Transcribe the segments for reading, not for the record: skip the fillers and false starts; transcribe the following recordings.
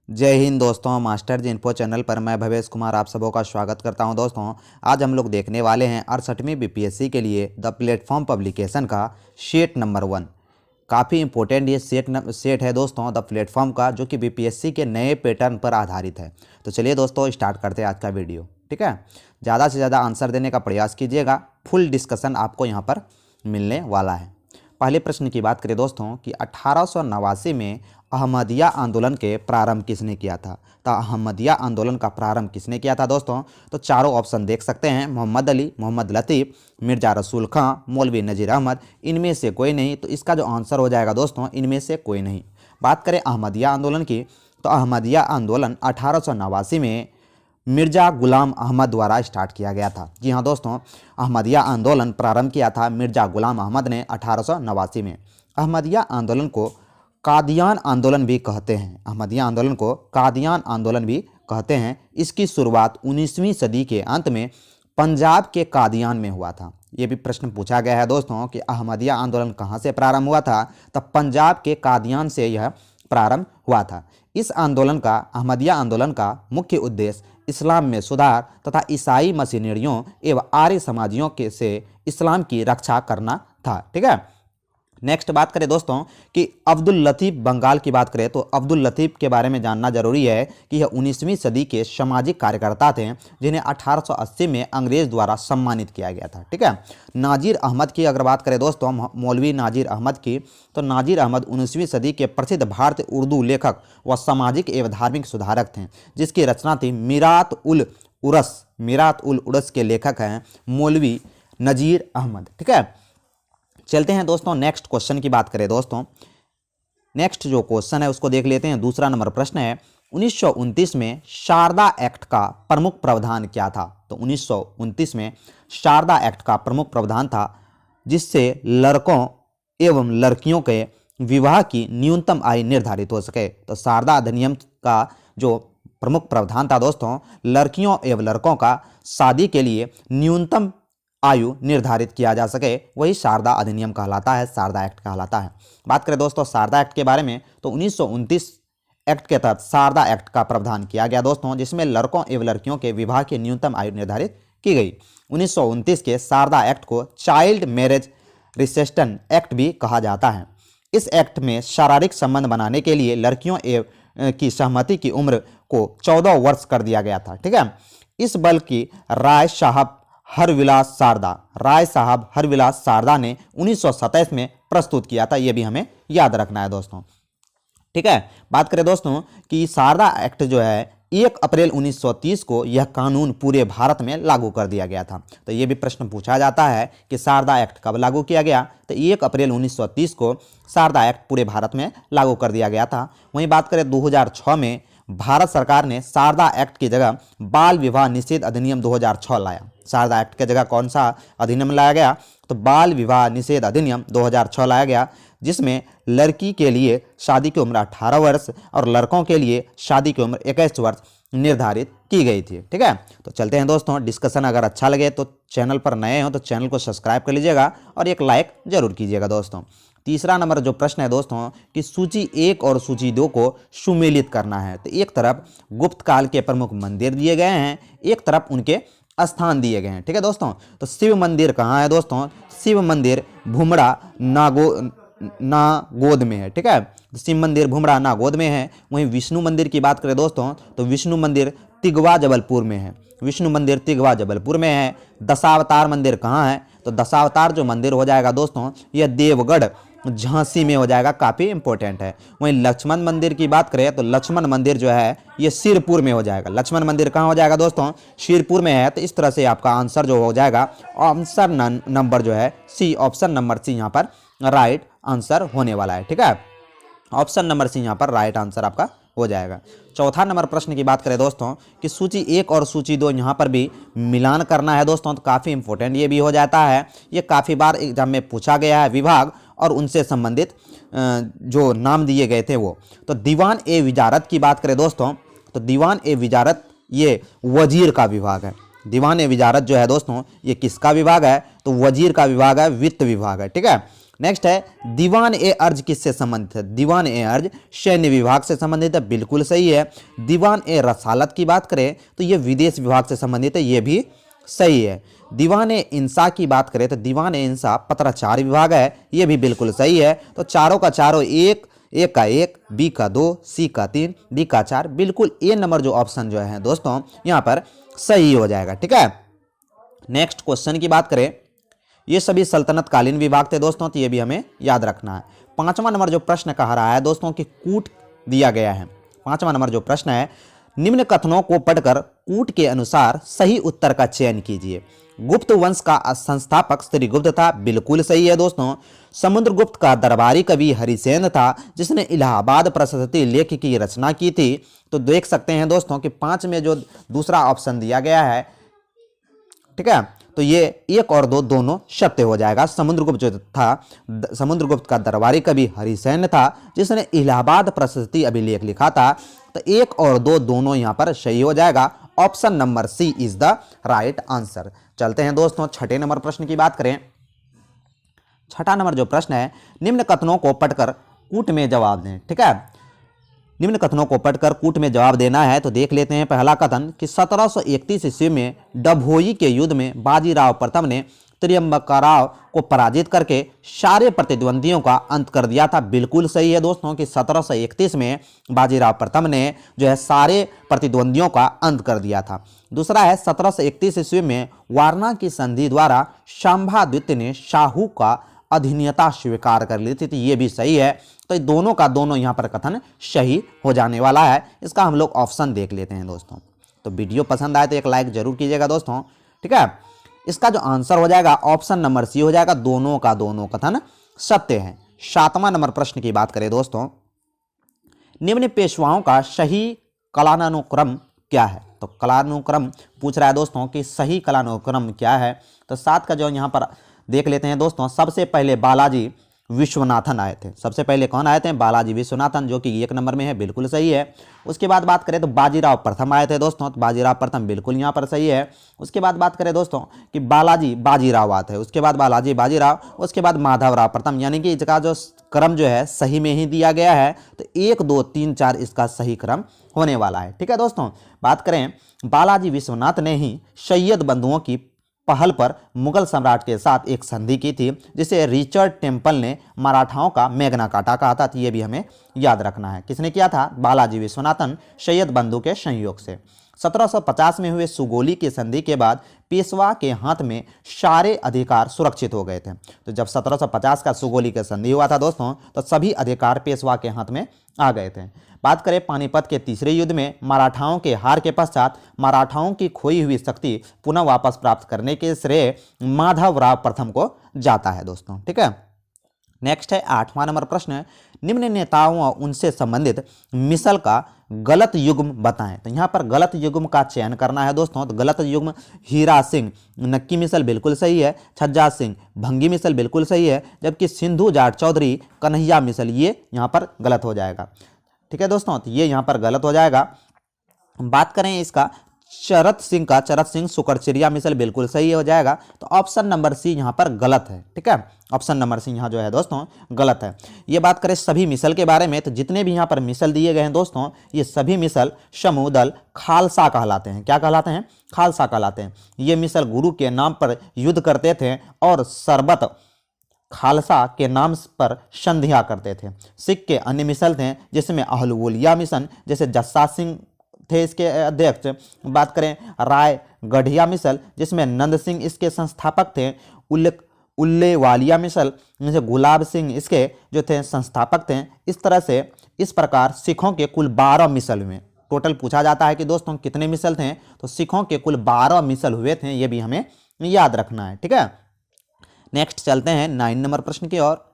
जय हिंद दोस्तों, मास्टर जी info channel पर मैं भवेश कुमार आप सबों का स्वागत करता हूं। दोस्तों आज हम लोग देखने वाले हैं 68वीं बीपीएससी के लिए द प्लेटफॉर्म पब्लिकेशन का सेट नंबर 1। काफ़ी इंपॉर्टेंट ये सेट है दोस्तों द प्लेटफॉर्म का, जो कि बीपीएससी के नए पैटर्न पर आधारित है। तो चलिए दोस्तों स्टार्ट करते हैं आज का वीडियो। ठीक है, ज़्यादा से ज़्यादा आंसर देने का प्रयास कीजिएगा, फुल डिस्कशन आपको यहाँ पर मिलने वाला है। पहले प्रश्न की बात करें दोस्तों कि 1889 में अहमदिया आंदोलन के प्रारंभ किसने किया था। तो अहमदिया आंदोलन का प्रारंभ किसने किया था दोस्तों? तो चारों ऑप्शन देख सकते हैं, मोहम्मद अली, मोहम्मद लतीफ़, मिर्ज़ा रसूल खां, मौलवी नज़ीर अहमद। इनमें से कोई नहीं। तो इसका जो आंसर हो जाएगा दोस्तों, इनमें से कोई नहीं। बात करें अहमदिया आंदोलन की, तो अहमदिया आंदोलन 1889 में मिर्ज़ा गुलाम अहमद द्वारा स्टार्ट किया गया था। जी हाँ दोस्तों, अहमदिया आंदोलन प्रारंभ किया था मिर्ज़ा गुलाम अहमद ने 1889 में। अहमदिया आंदोलन को कादियान आंदोलन भी कहते हैं। अहमदिया आंदोलन को कादियान आंदोलन भी कहते हैं। इसकी शुरुआत 19वीं सदी के अंत में पंजाब के कादियान में हुआ था। ये भी प्रश्न पूछा गया है दोस्तों कि अहमदिया आंदोलन कहाँ से प्रारंभ हुआ था। तब पंजाब के कादियान से यह प्रारंभ हुआ था। इस आंदोलन का, अहमदिया आंदोलन का मुख्य उद्देश्य इस्लाम में सुधार तथा ईसाई मशीनरियों एवं आर्य समाजियों के से इस्लाम की रक्षा करना था। ठीक है, नेक्स्ट बात करें दोस्तों कि अब्दुल लतीफ़ बंगाल की बात करें, तो अब्दुल लतीफ़ के बारे में जानना जरूरी है कि यह 19वीं सदी के सामाजिक कार्यकर्ता थे, जिन्हें 1880 में अंग्रेज द्वारा सम्मानित किया गया था। ठीक है, नाजिर अहमद की अगर बात करें दोस्तों, मौलवी नाजिर अहमद की, तो नाजिर अहमद 19वीं सदी के प्रसिद्ध भारतीय उर्दू लेखक व सामाजिक एवं धार्मिक सुधारक थे, जिसकी रचना थी मीरात उल उरस के लेखक हैं मौलवी नज़ीर अहमद। ठीक है, चलते हैं दोस्तों नेक्स्ट क्वेश्चन की बात करें। दोस्तों नेक्स्ट जो क्वेश्चन है उसको देख लेते हैं। दूसरा नंबर प्रश्न है, 1929 में शारदा एक्ट का प्रमुख प्रावधान क्या था। तो 1929 में शारदा एक्ट का प्रमुख प्रावधान था जिससे लड़कों एवं लड़कियों के विवाह की न्यूनतम आयु निर्धारित हो सके। तो शारदा अधिनियम का जो प्रमुख प्रावधान था दोस्तों, लड़कियों एवं लड़कों का शादी के लिए न्यूनतम आयु निर्धारित किया जा सके, वही शारदा अधिनियम कहलाता है, शारदा एक्ट कहलाता है। बात करें दोस्तों शारदा एक्ट के बारे में, तो 1929 एक्ट के तहत शारदा एक्ट का प्रावधान किया गया दोस्तों, जिसमें लड़कों एवं लड़कियों के विवाह की न्यूनतम आयु निर्धारित की गई। 1929 के शारदा एक्ट को चाइल्ड मैरिज रिसेस्टेंट एक्ट भी कहा जाता है। इस एक्ट में शारीरिक संबंध बनाने के लिए लड़कियों एवं की सहमति की उम्र को 14 वर्ष कर दिया गया था। ठीक है, इस बल की राय साहब हरविलास शारदा ने 1927 में प्रस्तुत किया था। यह भी हमें याद रखना है दोस्तों। ठीक है, बात करें दोस्तों कि शारदा एक्ट जो है 1 अप्रैल 1930 को यह कानून पूरे भारत में लागू कर दिया गया था। तो यह भी प्रश्न पूछा जाता है कि शारदा एक्ट कब लागू किया गया। तो 1 अप्रैल 1930 को शारदा एक्ट पूरे भारत में लागू कर दिया गया था। वहीं बात करें 2006 में भारत सरकार ने शारदा एक्ट की जगह बाल विवाह निषेध अधिनियम 2006 लाया। शारदा एक्ट की जगह कौन सा अधिनियम लाया गया? तो बाल विवाह निषेध अधिनियम 2006 लाया गया, जिसमें लड़की के लिए शादी की उम्र 18 वर्ष और लड़कों के लिए शादी की उम्र 21 वर्ष निर्धारित की गई थी। ठीक है, तो चलते हैं दोस्तों। डिस्कशन अगर अच्छा लगे तो चैनल पर नए हो तो चैनल को सब्सक्राइब कर लीजिएगा और एक लाइक जरूर कीजिएगा दोस्तों। तीसरा नंबर जो प्रश्न है दोस्तों कि सूची 1 और सूची 2 को सुमेलित करना है। तो एक तरफ गुप्त काल के प्रमुख मंदिर दिए गए हैं, एक तरफ उनके स्थान दिए गए हैं। ठीक है दोस्तों, तो शिव मंदिर कहाँ है दोस्तों? शिव मंदिर भुमड़ा नागोद में है। ठीक है, शिव मंदिर भुमड़ा नागोद में है। वहीं विष्णु मंदिर की बात करें दोस्तों, तो विष्णु मंदिर तिगवा जबलपुर में है। विष्णु मंदिर तिगवा जबलपुर में है। दशावतार मंदिर कहाँ है? तो दशावतार जो मंदिर हो जाएगा दोस्तों, यह देवगढ़ झांसी में हो जाएगा, काफ़ी इंपॉर्टेंट है। वहीं लक्ष्मण मंदिर की बात करें तो लक्ष्मण मंदिर जो है ये सिरपुर में हो जाएगा। लक्ष्मण मंदिर कहाँ हो जाएगा दोस्तों? सिरपुर में है। तो इस तरह से आपका आंसर जो हो जाएगा, ऑप्शन नंबर जो है सी, ऑप्शन नंबर सी यहाँ पर राइट आंसर होने वाला है। ठीक है, ऑप्शन नंबर सी यहाँ पर राइट आंसर आपका हो जाएगा। चौथा नंबर प्रश्न की बात करें दोस्तों कि सूची 1 और सूची 2 यहाँ पर भी मिलान करना है दोस्तों, तो काफ़ी इंपॉर्टेंट ये भी हो जाता है। ये काफ़ी बार एग्जाम में पूछा गया है, विभाग और उनसे संबंधित जो नाम दिए गए थे वो। तो दीवान ए विजारत की बात करें दोस्तों, तो दीवान ए विजारत ये वजीर का विभाग है। दीवान ए विजारत जो है दोस्तों ये किसका विभाग है? तो वजीर का विभाग है, वित्त विभाग है। ठीक है, नेक्स्ट है दीवान ए अर्ज किससे संबंधित है? दीवान ए अर्ज सैन्य विभाग से संबंधित है, बिल्कुल सही है। दीवान ए रसालत की बात करें तो ये विदेश विभाग से संबंधित है, ये भी सही है। दीवान ए इंसा की बात करें तो दीवान ए इंसा पत्राचार विभाग है, ये भी बिल्कुल सही है। तो चारों का चारों एक का एक, बी का 2, सी का 3, डी का 4, बिल्कुल ए नंबर जो ऑप्शन जो है दोस्तों यहाँ पर सही हो जाएगा। ठीक है, नेक्स्ट क्वेश्चन की बात करें, ये सभी सल्तनत कालीन विभाग थे दोस्तों, तो ये भी हमें याद रखना है। 5वां नंबर जो प्रश्न कहा रहा है दोस्तों कि कूट दिया गया है। 5वां नंबर जो प्रश्न है, निम्न कथनों को पढ़कर कूट के अनुसार सही उत्तर का चयन कीजिए। गुप्त वंश का संस्थापक श्री गुप्त था, बिल्कुल सही है दोस्तों। समुद्रगुप्त का दरबारी कवि हरिसेन था, जिसने इलाहाबाद प्रशस्ति लेख की रचना की थी। तो देख सकते हैं दोस्तों कि 5 में जो दूसरा ऑप्शन दिया गया है, ठीक है, तो ये 1 और 2 दोनों सत्य हो जाएगा। समुद्रगुप्त जो था, समुद्रगुप्त का दरबारी कवि हरिसेन था, जिसने इलाहाबाद प्रशस्ति अभिलेख लिखा था। तो 1 और 2 दोनों यहाँ पर सही हो जाएगा। Option number C is the right answer. चलते हैं दोस्तों 6ठे नंबर प्रश्न की बात करें। 6ठा नंबर जो प्रश्न है, निम्न कथनों को पढ़कर कूट में जवाब दें। ठीक है, निम्न कथनों को पढ़कर कूट में जवाब देना है। तो देख लेते हैं पहला कथन कि 1731 ईस्वी में डभोई के युद्ध में बाजीराव प्रथम ने त्र्यंबकराव को पराजित करके सारे प्रतिद्वंदियों का अंत कर दिया था। बिल्कुल सही है दोस्तों कि 1731 में बाजीराव प्रथम ने जो है सारे प्रतिद्वंदियों का अंत कर दिया था। दूसरा है 1731 ईस्वी में वारणा की संधि द्वारा शांभाद्वितीय ने शाहू का अधीनता स्वीकार कर ली थी। तो ये भी सही है। तो दोनों का दोनों यहाँ पर कथन सही हो जाने वाला है। इसका हम लोग ऑप्शन देख लेते हैं दोस्तों। तो वीडियो पसंद आए तो एक लाइक जरूर कीजिएगा दोस्तों। ठीक है, इसका जो आंसर हो जाएगा ऑप्शन नंबर सी हो जाएगा। दोनों का दोनों कथन सत्य है। 7वां नंबर प्रश्न की बात करें दोस्तों, निम्न पेशवाओं का सही कालानुक्रम क्या है? तो कालानुक्रम पूछ रहा है दोस्तों कि सही कालानुक्रम क्या है। तो 7 का जो यहाँ पर देख लेते हैं दोस्तों। सबसे पहले बालाजी विश्वनाथन आए थे। सबसे पहले कौन आए थे? बालाजी विश्वनाथन, जो कि 1 नंबर में है, बिल्कुल सही है। उसके बाद बात करें तो बाजीराव प्रथम आए थे दोस्तों। तो बाजीराव प्रथम बिल्कुल यहाँ पर सही है। उसके बाद बात करें दोस्तों कि बालाजी बाजीराव आते हैं। उसके बाद बालाजी बाजीराव, उसके बाद माधवराव प्रथम, यानी कि इसका जो क्रम जो है सही में ही दिया गया है। तो 1, 2, 3, 4 इसका सही क्रम होने वाला है। ठीक है दोस्तों, बात करें बालाजी विश्वनाथ ने ही सैयद बंधुओं की पहल पर मुगल सम्राट के साथ एक संधि की थी, जिसे रिचर्ड टेम्पल ने मराठाओं का मेघना काटा कहा था। तो ये भी हमें याद रखना है। किसने किया था? बालाजी विश्वनाथन, सैयद बंधु के संयोग से। 1750 में हुए सुगोली की संधि के बाद पेशवा के हाथ में सारे अधिकार सुरक्षित हो गए थे। तो जब 1750 का सुगोली का संधि हुआ था दोस्तों, तो सभी अधिकार पेशवा के हाथ में आ गए थे। बात करें पानीपत के तीसरे युद्ध में मराठाओं के हार के पश्चात मराठाओं की खोई हुई शक्ति पुनः वापस प्राप्त करने के श्रेय माधवराव प्रथम को जाता है दोस्तों। ठीक है, नेक्स्ट है 8वां नंबर प्रश्न, निम्न नेताओं और उनसे संबंधित मिसल का गलत युग्म बताएं। तो यहाँ पर गलत युग्म का चयन करना है दोस्तों। तो गलत युग्म हीरा सिंह नक्की मिसल बिल्कुल सही है, छज्जा सिंह भंगी मिसल बिल्कुल सही है, जबकि सिंधु जाट चौधरी कन्हैया मिसल ये यहाँ पर गलत हो जाएगा। ठीक है दोस्तों, तो ये यहाँ पर गलत हो जाएगा। बात करें इसका चरत सिंह का, चरत सिंह सुकरचिरिया मिसल बिल्कुल सही हो जाएगा। तो ऑप्शन नंबर सी यहाँ पर गलत है। ठीक है, ऑप्शन नंबर सी यहाँ जो है दोस्तों गलत है। ये बात करें सभी मिसल के बारे में, तो जितने भी यहाँ पर मिसल दिए गए हैं दोस्तों, ये सभी मिसल समूह दल खालसा कहलाते हैं। क्या कहलाते हैं? खालसा कहलाते हैं। ये मिसल गुरु के नाम पर युद्ध करते थे और सरबत खालसा के नाम पर संधियां करते थे। सिख के अन्य मिसल थे जिसमें अहलुवलिया मिशन, जैसे जस्सा सिंह थे इसके अध्यक्ष। बात करें राय गढ़िया मिसल, जिसमें नंद सिंह इसके संस्थापक थे। उल्लेवालिया मिसल, जैसे गुलाब सिंह इसके जो थे संस्थापक थे। इस तरह से इस प्रकार सिखों के कुल 12 मिसल हुए। टोटल पूछा जाता है कि दोस्तों कितने मिसल थे, तो सिखों के कुल 12 मिसल हुए थे। ये भी हमें याद रखना है। ठीक है, नेक्स्ट चलते हैं 9 नंबर प्रश्न की ओर।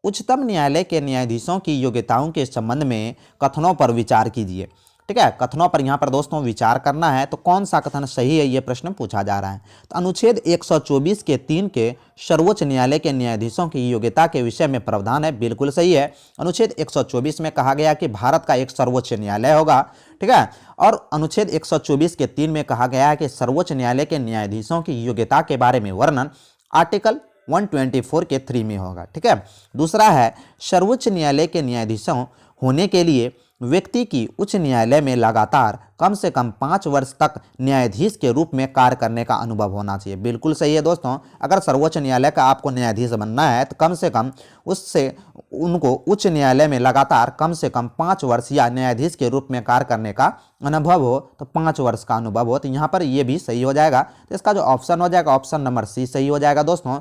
उच्चतम न्यायालय के न्यायाधीशों की योग्यताओं के संबंध में कथनों पर विचार कीजिए। ठीक है, कथनों पर यहाँ पर दोस्तों विचार करना है। तो कौन सा कथन सही है, ये प्रश्न पूछा जा रहा है। तो अनुच्छेद 124 के 3 के सर्वोच्च न्यायालय के न्यायाधीशों की योग्यता के विषय में प्रावधान है, बिल्कुल सही है। अनुच्छेद 124 में कहा गया कि भारत का एक सर्वोच्च न्यायालय होगा। ठीक है, और अनुच्छेद 124 के 3 में कहा गया है कि सर्वोच्च न्यायालय के न्यायाधीशों की योग्यता के बारे में वर्णन आर्टिकल 124 के 3 में होगा। ठीक है। दूसरा है सर्वोच्च न्यायालय के न्यायाधीशों होने के लिए व्यक्ति की उच्च न्यायालय में लगातार कम से कम 5 वर्ष तक न्यायाधीश के रूप में कार्य करने का अनुभव होना चाहिए। बिल्कुल सही है दोस्तों। अगर सर्वोच्च न्यायालय का आपको न्यायाधीश बनना है तो कम से कम उससे उनको उच्च न्यायालय में लगातार कम से कम 5 वर्ष या न्यायाधीश के रूप में कार्य करने का अनुभव हो, तो 5 वर्ष का अनुभव हो। तो यहाँ पर ये भी सही हो जाएगा। तो इसका जो ऑप्शन हो जाएगा ऑप्शन नंबर सी सही हो जाएगा दोस्तों।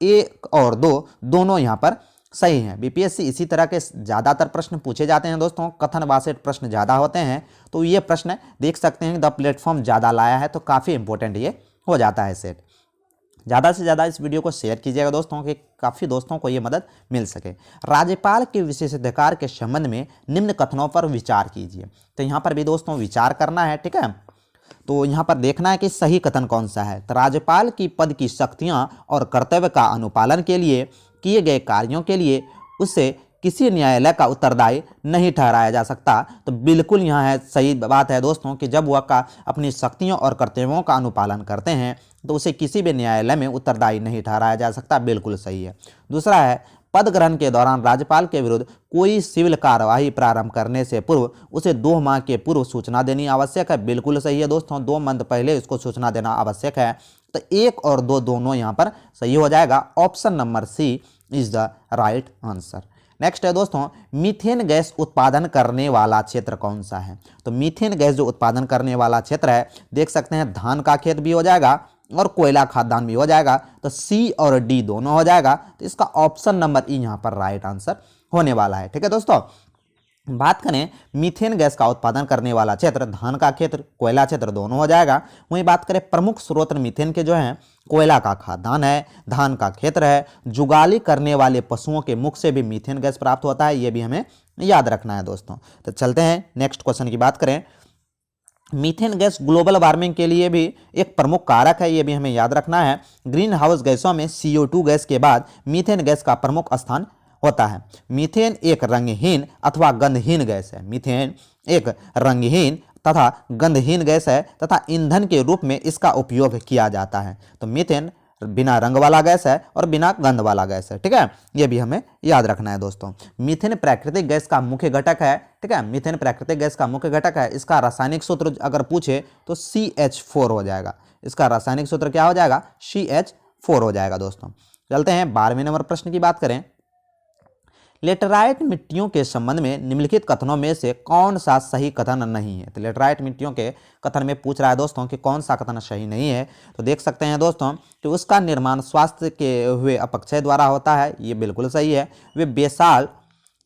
1 और 2 दोनों यहाँ पर सही है। बीपीएससी इसी तरह के ज़्यादातर प्रश्न पूछे जाते हैं दोस्तों। कथन वाचक प्रश्न ज़्यादा होते हैं, तो ये प्रश्न देख सकते हैं द प्लेटफॉर्म ज़्यादा लाया है, तो काफ़ी इंपॉर्टेंट ये हो जाता है सेट। ज़्यादा से ज़्यादा इस वीडियो को शेयर कीजिएगा दोस्तों, कि काफ़ी दोस्तों को ये मदद मिल सके। राज्यपाल के विशेषाधिकार के संबंध में निम्न कथनों पर विचार कीजिए। तो यहाँ पर भी दोस्तों विचार करना है। ठीक है। तो यहाँ पर देखना है कि सही कथन कौन सा है। तो राज्यपाल की पद की शक्तियाँ और कर्तव्य का अनुपालन के लिए किए गए कार्यों के लिए उसे किसी न्यायालय का उत्तरदायी नहीं ठहराया जा सकता। तो बिल्कुल यहाँ है सही बात है दोस्तों, कि जब वह अपनी शक्तियों और कर्तव्यों का अनुपालन करते हैं तो उसे किसी भी न्यायालय में उत्तरदायी नहीं ठहराया जा सकता। बिल्कुल सही है। दूसरा है पद ग्रहण के दौरान राज्यपाल के विरुद्ध कोई सिविल कार्यवाही प्रारंभ करने से पूर्व उसे 2 माह के पूर्व सूचना देनी आवश्यक है। बिल्कुल सही है दोस्तों। 2 मंथ पहले इसको सूचना देना आवश्यक है। तो 1 और 2 दोनों यहाँ पर सही हो जाएगा। Option number C is the right answer. Next है दोस्तों मीथेन गैस उत्पादन करने वाला क्षेत्र कौन सा है। तो मीथेन गैस जो उत्पादन करने वाला क्षेत्र है, देख सकते हैं धान का खेत भी हो जाएगा और कोयला खादान भी हो जाएगा। तो सी और डी दोनों हो जाएगा। तो इसका ऑप्शन नंबर ई यहाँ पर राइट आंसर होने वाला है। ठीक है दोस्तों। बात करें मीथेन गैस का उत्पादन करने वाला क्षेत्र, धान का क्षेत्र कोयला क्षेत्र दोनों हो जाएगा। वहीं बात करें प्रमुख स्रोत मीथेन के जो हैं, कोयला का खादान है, धान का क्षेत्र है, जुगाली करने वाले पशुओं के मुख से भी मीथेन गैस प्राप्त होता है। ये भी हमें याद रखना है दोस्तों। तो चलते हैं नेक्स्ट क्वेश्चन की बात करें। मीथेन गैस ग्लोबल वार्मिंग के लिए भी एक प्रमुख कारक है, ये भी हमें याद रखना है। ग्रीन हाउस गैसों में CO2 गैस के बाद मीथेन गैस का प्रमुख स्थान होता है। मीथेन एक रंगहीन अथवा गंधहीन गैस है। मीथेन एक रंगहीन तथा गंधहीन गैस है तथा ईंधन के रूप में इसका उपयोग किया जाता है। तो मीथेन बिना रंग वाला गैस है और बिना गंध वाला गैस है। ठीक है। ये भी हमें याद रखना है दोस्तों। मीथेन प्राकृतिक गैस का मुख्य घटक है। ठीक है। मीथेन प्राकृतिक गैस का मुख्य घटक है। इसका रासायनिक सूत्र अगर पूछे तो CH4 हो जाएगा। इसका रासायनिक सूत्र क्या हो जाएगा? CH4 हो जाएगा दोस्तों। चलते हैं 12वें नंबर प्रश्न की बात करें। लेटराइट मिट्टियों के संबंध में निम्नलिखित कथनों में से कौन सा सही कथन नहीं है। तो लेटराइट मिट्टियों के कथन में पूछ रहा है दोस्तों कि कौन सा कथन सही नहीं है। तो देख सकते हैं दोस्तों कि उसका निर्माण स्वास्थ्य के हुए अपक्षय द्वारा होता है। ये बिल्कुल सही है। वे बेसाल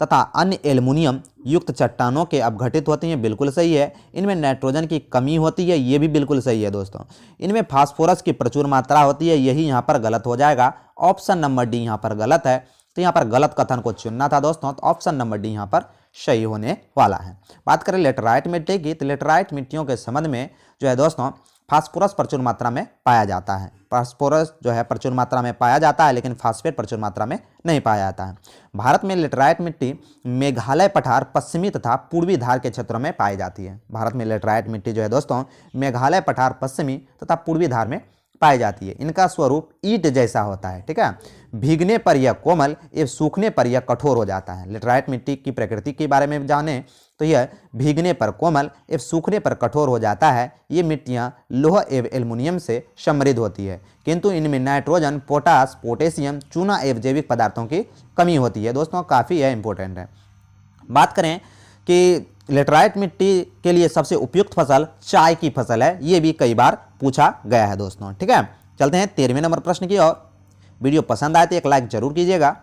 तथा अन्य एल्युमिनियम युक्त चट्टानों के अपघटित होती हैं। बिल्कुल सही है। इनमें नाइट्रोजन की कमी होती है। ये भी बिल्कुल सही है दोस्तों। इनमें फास्फोरस की प्रचुर मात्रा होती है। यही यहाँ पर गलत हो जाएगा। ऑप्शन नंबर डी यहाँ पर गलत है। तो यहाँ पर गलत कथन को चुनना था दोस्तों। तो ऑप्शन नंबर डी यहाँ पर सही होने वाला है। बात करें लेटराइट मिट्टी की, तो लेटराइट मिट्टियों के संबंध में जो है दोस्तों फास्फोरस प्रचुर मात्रा में पाया जाता है। फास्फोरस जो है प्रचुर मात्रा में पाया जाता है, लेकिन फास्फेट प्रचुर मात्रा में नहीं पाया जाता है। भारत में लेटराइट मिट्टी मेघालय पठार पश्चिमी तथा पूर्वी धार के क्षेत्रों में पाई जाती है। भारत में लेटराइट मिट्टी जो है दोस्तों मेघालय पठार पश्चिमी तथा पूर्वी धार में पाई जाती है। इनका स्वरूप ईंट जैसा होता है। ठीक है। भीगने पर यह कोमल एवं सूखने पर यह कठोर हो जाता है। लेटराइट मिट्टी की प्रकृति के बारे में जाने तो यह भीगने पर कोमल एवं सूखने पर कठोर हो जाता है। ये मिट्टियाँ लोहा एवं एल्युमिनियम से समृद्ध होती है, किंतु इनमें नाइट्रोजन, पोटास, पोटेशियम, चूना एवं जैविक पदार्थों की कमी होती है। दोस्तों काफ़ी यह इंपॉर्टेंट है। बात करें कि लेटराइट मिट्टी के लिए सबसे उपयुक्त फसल चाय की फसल है। ये भी कई बार पूछा गया है दोस्तों। ठीक है। चलते हैं 13वें नंबर प्रश्न की ओर। वीडियो पसंद आए तो एक लाइक जरूर कीजिएगा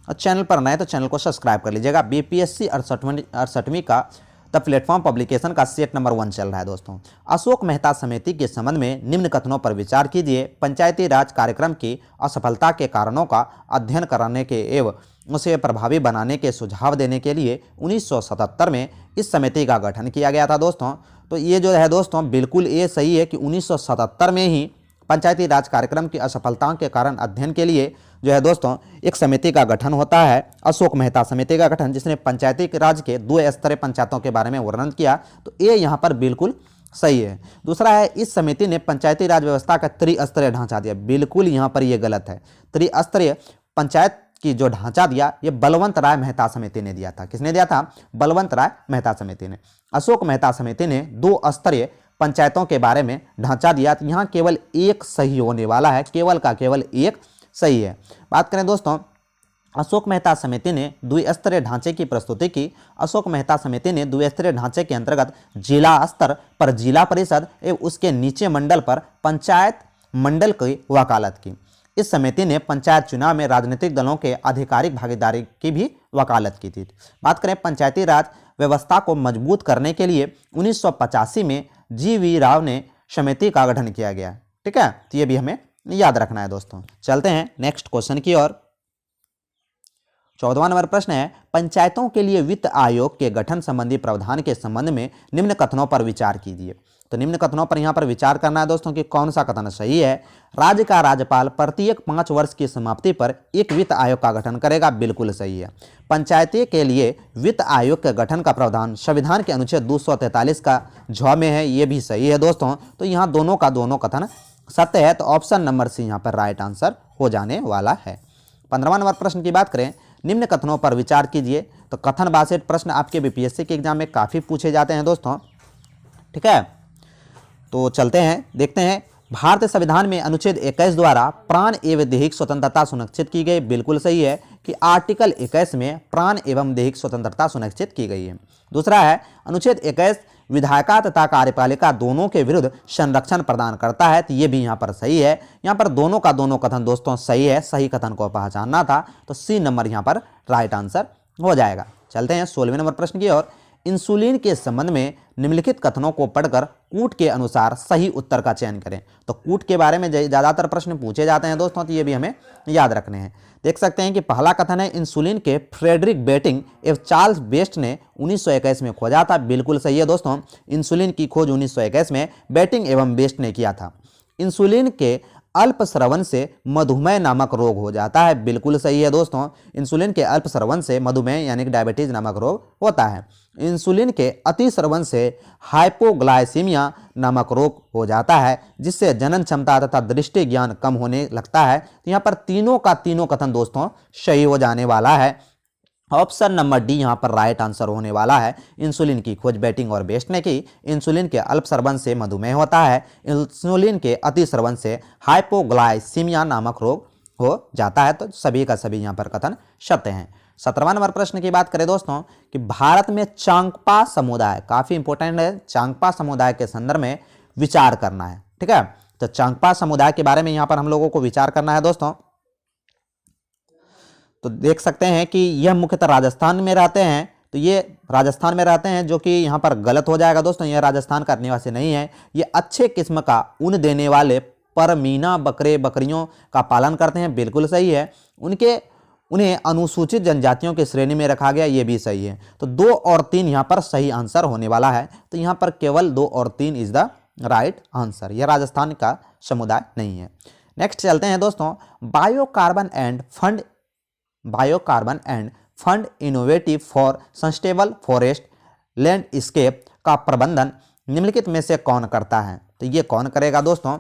और चैनल पर नए तो चैनल को सब्सक्राइब कर लीजिएगा। बीपीएससी 68वीं का द प्लेटफॉर्म पब्लिकेशन का सेट नंबर 1 चल रहा है दोस्तों। अशोक मेहता समिति के संबंध में निम्न कथनों पर विचार कीजिए। पंचायती राज कार्यक्रम की असफलता के कारणों का अध्ययन कराने के एवं उसे प्रभावी बनाने के सुझाव देने के लिए 1977 में इस समिति का गठन किया गया था दोस्तों। तो ये जो है दोस्तों बिल्कुल ये सही है कि 1977 में ही पंचायती राज कार्यक्रम की असफलताओं के कारण अध्ययन के लिए जो है दोस्तों एक समिति का गठन होता है, अशोक मेहता समिति का गठन, जिसने पंचायती राज के 2 स्तरीय पंचायतों के बारे में वर्णन किया। तो ये यहाँ पर बिल्कुल सही है। दूसरा है, इस समिति ने पंचायती राज व्यवस्था का त्रिस्तरीय ढांचा दिया। बिल्कुल यहाँ पर ये गलत है। त्रिस्तरीय पंचायत की जो ढांचा दिया ये बलवंत राय मेहता समिति ने दिया था। किसने दिया था? बलवंत राय मेहता समिति ने। अशोक मेहता समिति ने 2 स्तरीय पंचायतों के बारे में ढांचा दिया। तो यहाँ केवल एक सही होने वाला है, केवल का केवल एक सही है। बात करें दोस्तों, अशोक मेहता समिति ने द्विस्तरीय ढांचे की प्रस्तुति की। अशोक मेहता समिति ने द्विस्तरीय ढांचे के अंतर्गत जिला स्तर पर जिला परिषद एवं उसके नीचे मंडल पर पंचायत मंडल की वकालत की। इस समिति ने पंचायत चुनाव में राजनीतिक दलों के आधिकारिक भागीदारी की भी वकालत की थी। बात करें पंचायती राज व्यवस्था को मजबूत करने के लिए 1985 में GV राव ने समिति का गठन किया गया। ठीक है, तो ये भी हमें याद रखना है दोस्तों। चलते हैं नेक्स्ट क्वेश्चन की ओर। 14वां नंबर प्रश्न है, पंचायतों के लिए वित्त आयोग के गठन संबंधी प्रावधान के संबंध में निम्न कथनों पर विचार कीजिए। तो निम्न कथनों पर यहाँ पर विचार करना है दोस्तों कि कौन सा कथन सही है। राज्य का राज्यपाल प्रत्येक 5 वर्ष की समाप्ति पर एक वित्त आयोग का गठन करेगा। बिल्कुल सही है। पंचायती के लिए वित्त आयोग के गठन का प्रावधान संविधान के अनुच्छेद 243 का झ में है। ये भी सही है दोस्तों। तो यहाँ दोनों का दोनों कथन सत्य है। तो ऑप्शन नंबर सी यहाँ पर राइट आंसर हो जाने वाला है। 15वां नंबर प्रश्न की बात करें, निम्न कथनों पर विचार कीजिए। तो कथन बासेट प्रश्न आपके बीपीएससी के एग्जाम में काफ़ी पूछे जाते हैं दोस्तों। ठीक है, तो चलते हैं देखते हैं। भारतीय संविधान में अनुच्छेद 21 द्वारा प्राण एवं दैहिक स्वतंत्रता सुनिश्चित की गई। बिल्कुल सही है कि आर्टिकल 21 में प्राण एवं दैहिक स्वतंत्रता सुनिश्चित की गई है। दूसरा है, अनुच्छेद 21 विधायिका तथा कार्यपालिका दोनों के विरुद्ध संरक्षण प्रदान करता है। तो ये भी यहाँ पर सही है। यहाँ पर दोनों का दोनों कथन दोस्तों सही है। सही कथन को पहचानना था, तो सी नंबर यहाँ पर राइट आंसर हो जाएगा। चलते हैं 16वें नंबर प्रश्न की ओर। इंसुलिन के संबंध में निम्नलिखित कथनों को पढ़कर कूट के अनुसार सही उत्तर का चयन करें। तो कूट के बारे में ज़्यादातर प्रश्न पूछे जाते हैं दोस्तों, तो ये भी हमें याद रखने हैं। देख सकते हैं कि पहला कथन है, इंसुलिन के फ्रेडरिक बेटिंग एवं चार्ल्स बेस्ट ने 1921 में खोजा था। बिल्कुल सही है दोस्तों। इंसुलिन की खोज 1921 में बेटिंग एवं बेस्ट ने किया था। इंसुलिन के अल्प स्रवण से मधुमेह नामक रोग हो जाता है। बिल्कुल सही है दोस्तों। इंसुलिन के अल्प स्रवण से मधुमेह यानी कि डायबिटीज नामक रोग होता है। इंसुलिन के अति स्रवण से हाइपोग्लाइसीमिया नामक रोग हो जाता है, जिससे जनन क्षमता तथा दृष्टि ज्ञान कम होने लगता है। तो यहाँ पर तीनों का तीनों कथन दोस्तों सही हो जाने वाला है। ऑप्शन नंबर डी यहाँ पर राइट आंसर होने वाला है। इंसुलिन की खोज बेटिंग और बेस्ट ने की। इंसुलिन के अल्प स्रवण से मधुमेह होता है। इंसुलिन के अति स्रवण से हाइपोग्लाइसीमिया नामक रोग हो जाता है। तो सभी का सभी यहाँ पर कथन सत्य हैं। 17वां नंबर प्रश्न की बात करें दोस्तों कि भारत में चांगपा समुदाय, काफी इंपॉर्टेंट है, चांगपा समुदाय के संदर्भ में विचार करना है। ठीक है, तो चांगपा समुदाय के बारे में यहाँ पर हम लोगों को विचार करना है दोस्तों। तो देख सकते हैं कि यह मुख्यतः राजस्थान में रहते हैं। तो ये राजस्थान में रहते हैं, जो कि यहाँ पर गलत हो जाएगा दोस्तों। यह राजस्थान का निवासी नहीं है। ये अच्छे किस्म का ऊन देने वाले परमीना बकरियों का पालन करते हैं। बिल्कुल सही है। उन्हें अनुसूचित जनजातियों की श्रेणी में रखा गया। ये भी सही है। तो 2 और 3 यहाँ पर सही आंसर होने वाला है। तो यहाँ पर केवल 2 और 3 इज द राइट आंसर। यह राजस्थान का समुदाय नहीं है। नेक्स्ट चलते हैं दोस्तों। Biocarbon and fund innovative for sustainable forest landscape का प्रबंधन निम्नलिखित में से कौन करता है। तो ये कौन करेगा दोस्तों?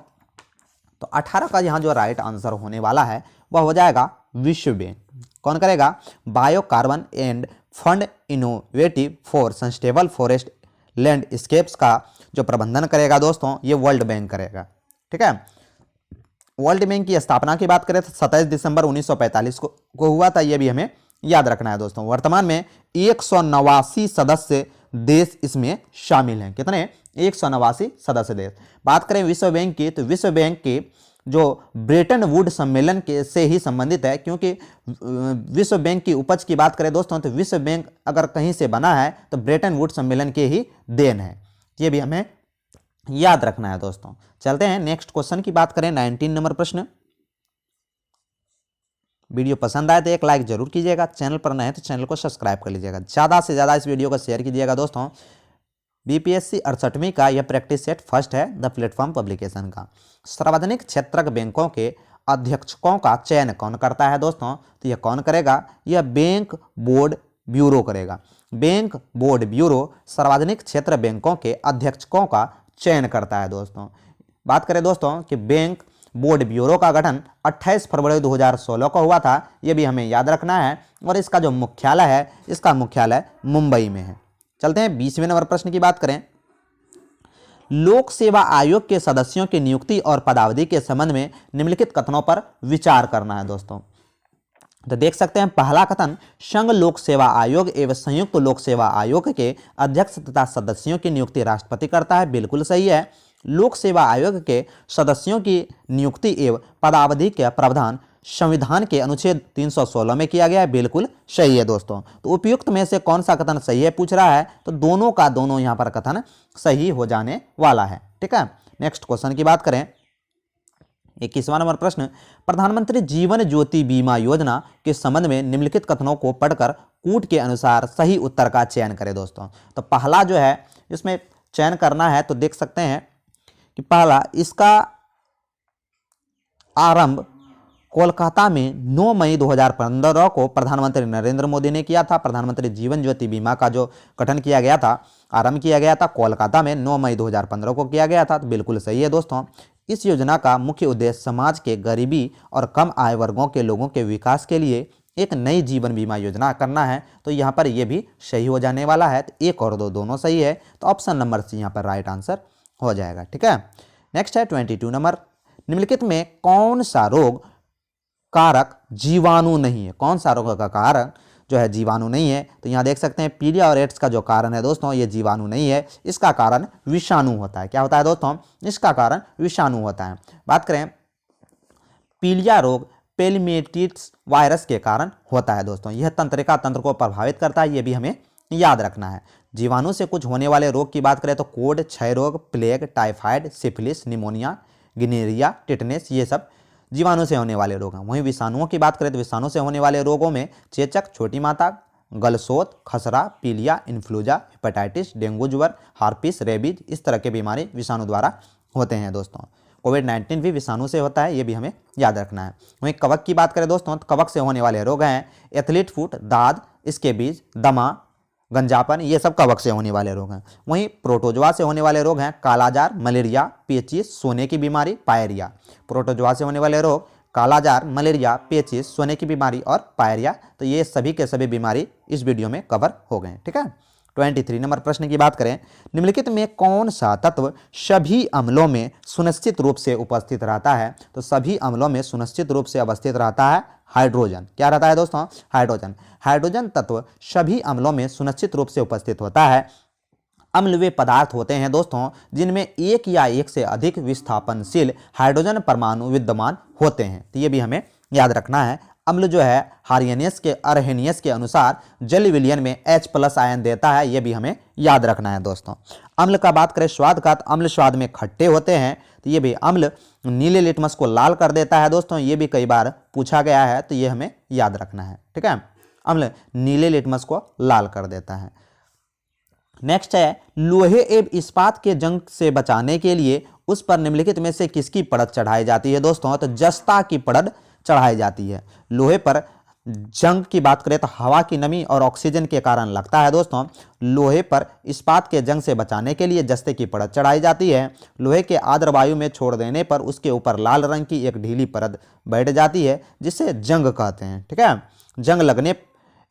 तो 18 का यहाँ जो राइट आंसर होने वाला है वह हो जाएगा विश्व बैंक। कौन करेगा? Biocarbon and fund innovative for sustainable forest landscapes का जो प्रबंधन करेगा दोस्तों, ये वर्ल्ड बैंक करेगा। ठीक है, वर्ल्ड बैंक की स्थापना की बात करें तो 27 दिसंबर 1945 को हुआ था। यह भी हमें याद रखना है दोस्तों। वर्तमान में 189 सदस्य देश इसमें शामिल हैं। कितने? 189 सदस्य देश। बात करें विश्व बैंक की, तो विश्व बैंक की जो ब्रेटन वुड सम्मेलन के से ही संबंधित है, क्योंकि विश्व बैंक की उपज की बात करें दोस्तों तो विश्व बैंक अगर कहीं से बना है तो ब्रेटन वुड सम्मेलन के ही देन है। ये भी हमें याद रखना है दोस्तों। चलते हैं नेक्स्ट क्वेश्चन की बात करें। 19 नंबर प्रश्न। वीडियो पसंद आए तो एक लाइक जरूर कीजिएगा। चैनल पर नए हैं तो चैनल को सब्सक्राइब कर लीजिएगा। ज़्यादा से ज़्यादा इस वीडियो को शेयर कीजिएगा दोस्तों। बीपीएससी 68वीं का यह प्रैक्टिस सेट फर्स्ट है द प्लेटफॉर्म पब्लिकेशन का। सार्वजनिक क्षेत्र बैंकों के अध्यक्षों का चयन कौन करता है दोस्तों? तो यह कौन करेगा? यह बैंक बोर्ड ब्यूरो करेगा। बैंक बोर्ड ब्यूरो सार्वजनिक क्षेत्र बैंकों के अध्यक्षों का चयन करता है दोस्तों। बात करें दोस्तों कि बैंक बोर्ड ब्यूरो का गठन 28 फरवरी 2016 को हुआ था, ये भी हमें याद रखना है। और इसका जो मुख्यालय है, इसका मुख्यालय मुंबई में है। चलते हैं 20वें नंबर प्रश्न की बात करें। लोक सेवा आयोग के सदस्यों की नियुक्ति और पदावधि के संबंध में निम्नलिखित कथनों पर विचार करना है दोस्तों। तो देख सकते हैं पहला कथन, संघ लोक सेवा आयोग एवं संयुक्त लोक सेवा आयोग के अध्यक्ष तथा सदस्यों की नियुक्ति राष्ट्रपति करता है, बिल्कुल सही है। लोक सेवा आयोग के सदस्यों की नियुक्ति एवं पदावधि का प्रावधान संविधान के अनुच्छेद 316 में किया गया है, बिल्कुल सही है दोस्तों। तो उपयुक्त में से कौन सा कथन सही है पूछ रहा है, तो दोनों का दोनों यहाँ पर कथन सही हो जाने वाला है। ठीक है, नेक्स्ट क्वेश्चन की बात करें। 21वां नंबर प्रश्न, प्रधानमंत्री जीवन ज्योति बीमा योजना के संबंध में निम्नलिखित कथनों को पढ़कर कूट के अनुसार सही उत्तर का चयन करें दोस्तों। तो पहला जो है इसमें चयन करना है, तो देख सकते हैं कि पहला, इसका आरंभ कोलकाता में 9 मई 2015 को प्रधानमंत्री नरेंद्र मोदी ने किया था। प्रधानमंत्री जीवन ज्योति बीमा का जो गठन किया गया था, आरंभ किया गया था कोलकाता में 9 मई 2015 को किया गया था, तो बिल्कुल सही है दोस्तों। इस योजना का मुख्य उद्देश्य समाज के गरीबी और कम आय वर्गों के लोगों के विकास के लिए एक नई जीवन बीमा योजना करना है, तो यहाँ पर ये भी सही हो जाने वाला है। तो 1 और 2 दोनों सही है, तो ऑप्शन नंबर सी यहाँ पर राइट आंसर हो जाएगा। ठीक है, नेक्स्ट है 22 नंबर, निम्नलिखित में कौन सा रोग कारक जीवाणु नहीं है? कौन सा रोग का कारक जो है जीवाणु नहीं है? तो यहाँ देख सकते हैं पीलिया और एड्स का जो कारण है दोस्तों, ये जीवाणु नहीं है, इसका कारण विषाणु होता है। क्या होता है दोस्तों? इसका कारण विषाणु होता है। बात करें पीलिया रोग पेलिमेटिस वायरस के कारण होता है दोस्तों। यह तंत्रिका तंत्र को प्रभावित करता है, ये भी हमें याद रखना है। जीवाणु से कुछ होने वाले रोग की बात करें तो कोढ़, क्षय रोग, plague, typhoid, syphilis, pneumonia, gonorrhoea, tetanus, ये सब जीवाणु से होने वाले रोग हैं। वहीं विषाणुओं की बात करें तो विषाणु से होने वाले रोगों में चेचक, छोटी माता, गलसोत, खसरा, पीलिया, इन्फ्लूजा, हेपेटाइटिस, डेंगू ज्वर, हार्पिस, रेबीज, इस तरह के बीमारी विषाणु द्वारा होते हैं दोस्तों। कोविड-19 भी विषाणु से होता है, ये भी हमें याद रखना है। वहीं कवक की बात करें दोस्तों तो कवक से होने वाले रोग हैं एथलीट फुट, दाद, इसके बीज, दमा, गंजापन, ये सब कवक से होने वाले रोग हैं। वहीं प्रोटोजोआ से होने वाले रोग हैं कालाजार, मलेरिया, पेचिस, सोने की बीमारी, पायरिया। प्रोटोजोआ से होने वाले रोग कालाजार, मलेरिया, पेचिस, सोने की बीमारी और पायरिया। तो ये सभी के सभी बीमारी इस वीडियो में कवर हो गए। ठीक है, 23 नंबर प्रश्न की बात करें, निम्नलिखित में कौन सा तत्व सभी अम्लों में सुनिश्चित रूप से उपस्थित रहता है? तो सभी अम्लों में सुनिश्चित रूप से उपस्थित रहता है हाइड्रोजन। क्या रहता है दोस्तों? हाइड्रोजन। हाइड्रोजन तत्व सभी अम्लों में सुनिश्चित रूप से उपस्थित होता है। अम्ल वे पदार्थ होते हैं दोस्तों जिनमें एक या एक से अधिक विस्थापनशील हाइड्रोजन परमाणु विद्यमान होते हैं, तो ये भी हमें याद रखना है। अम्ल जो है अर्हेनियस के अनुसार जल विलयन में H+ आयन देता है, ये भी हमें याद रखना है दोस्तों। अम्ल का बात करें स्वाद का, तो अम्ल स्वाद में खट्टे होते हैं, तो ये भी अम्ल नीले लिटमस को लाल कर देता है दोस्तों, ये भी कई बार पूछा गया है, तो ये हमें याद रखना है। ठीक है, अम्ल नीले लिटमस को लाल कर देता है। नेक्स्ट है लोहे एवं इस्पात के जंग से बचाने के लिए उस पर निम्नलिखित में से किसकी परत चढ़ाई जाती है दोस्तों? तो जस्ता की परत चढ़ाई जाती है। लोहे पर जंग की बात करें तो हवा की नमी और ऑक्सीजन के कारण लगता है दोस्तों। लोहे पर इस्पात के जंग से बचाने के लिए जस्ते की परत चढ़ाई जाती है। लोहे के आर्द्र वायु में छोड़ देने पर उसके ऊपर लाल रंग की एक ढीली परत बैठ जाती है, जिसे जंग कहते हैं। ठीक है, जंग लगने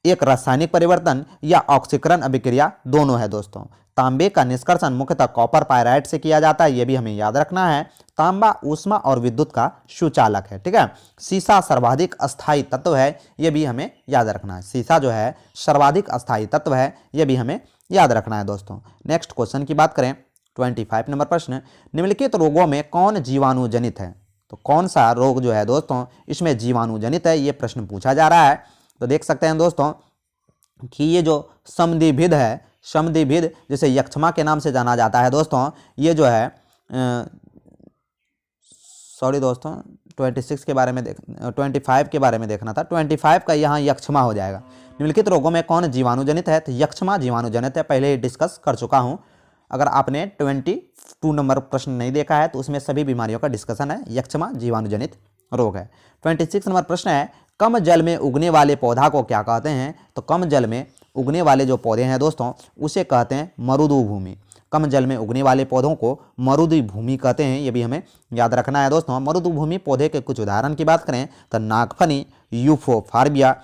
एक रासायनिक परिवर्तन या ऑक्सीकरण अभिक्रिया दोनों है दोस्तों। तांबे का निष्कर्षण मुख्यतः कॉपर पायराइड से किया जाता है, यह भी हमें याद रखना है। तांबा ऊष्मा और विद्युत का सुचालक है। ठीक है, सीसा सर्वाधिक अस्थायी तत्व है, यह भी हमें याद रखना है। सीसा जो है सर्वाधिक अस्थायी तत्व है, यह भी हमें याद रखना है दोस्तों। नेक्स्ट क्वेश्चन की बात करें, 25 नंबर प्रश्न, निम्नलिखित रोगों में कौन जीवाणु जनित है? तो कौन सा रोग जो है दोस्तों इसमें जीवाणु जनित है, ये प्रश्न पूछा जा रहा है। तो देख सकते हैं दोस्तों कि ये जो समधिभिद है, समधिभिद जिसे यक्षमा के नाम से जाना जाता है दोस्तों, ये जो है सॉरी दोस्तों 26 के बारे में 25 के बारे में देखना था। 25 का यहाँ यक्षमा हो जाएगा। निम्नलिखित रोगों में कौन जीवाणु जनित है? तो यक्षमा जीवाणु जनित है, पहले ही डिस्कस कर चुका हूँ। अगर आपने 22 नंबर प्रश्न नहीं देखा है तो उसमें सभी बीमारियों का डिस्कशन है। यक्षमा जीवाणु जनित रोग है। 26 नंबर प्रश्न है, कम जल में उगने वाले पौधा को क्या कहते हैं? तो कम जल में उगने वाले जो पौधे हैं दोस्तों उसे कहते हैं मरुदु भूमि। कम जल में उगने वाले पौधों को मरुद भूमि कहते हैं, ये भी हमें याद रखना है दोस्तों। मरुद भूमि पौधे के कुछ उदाहरण की बात करें तो नागफनी, यूफोफार्बिया,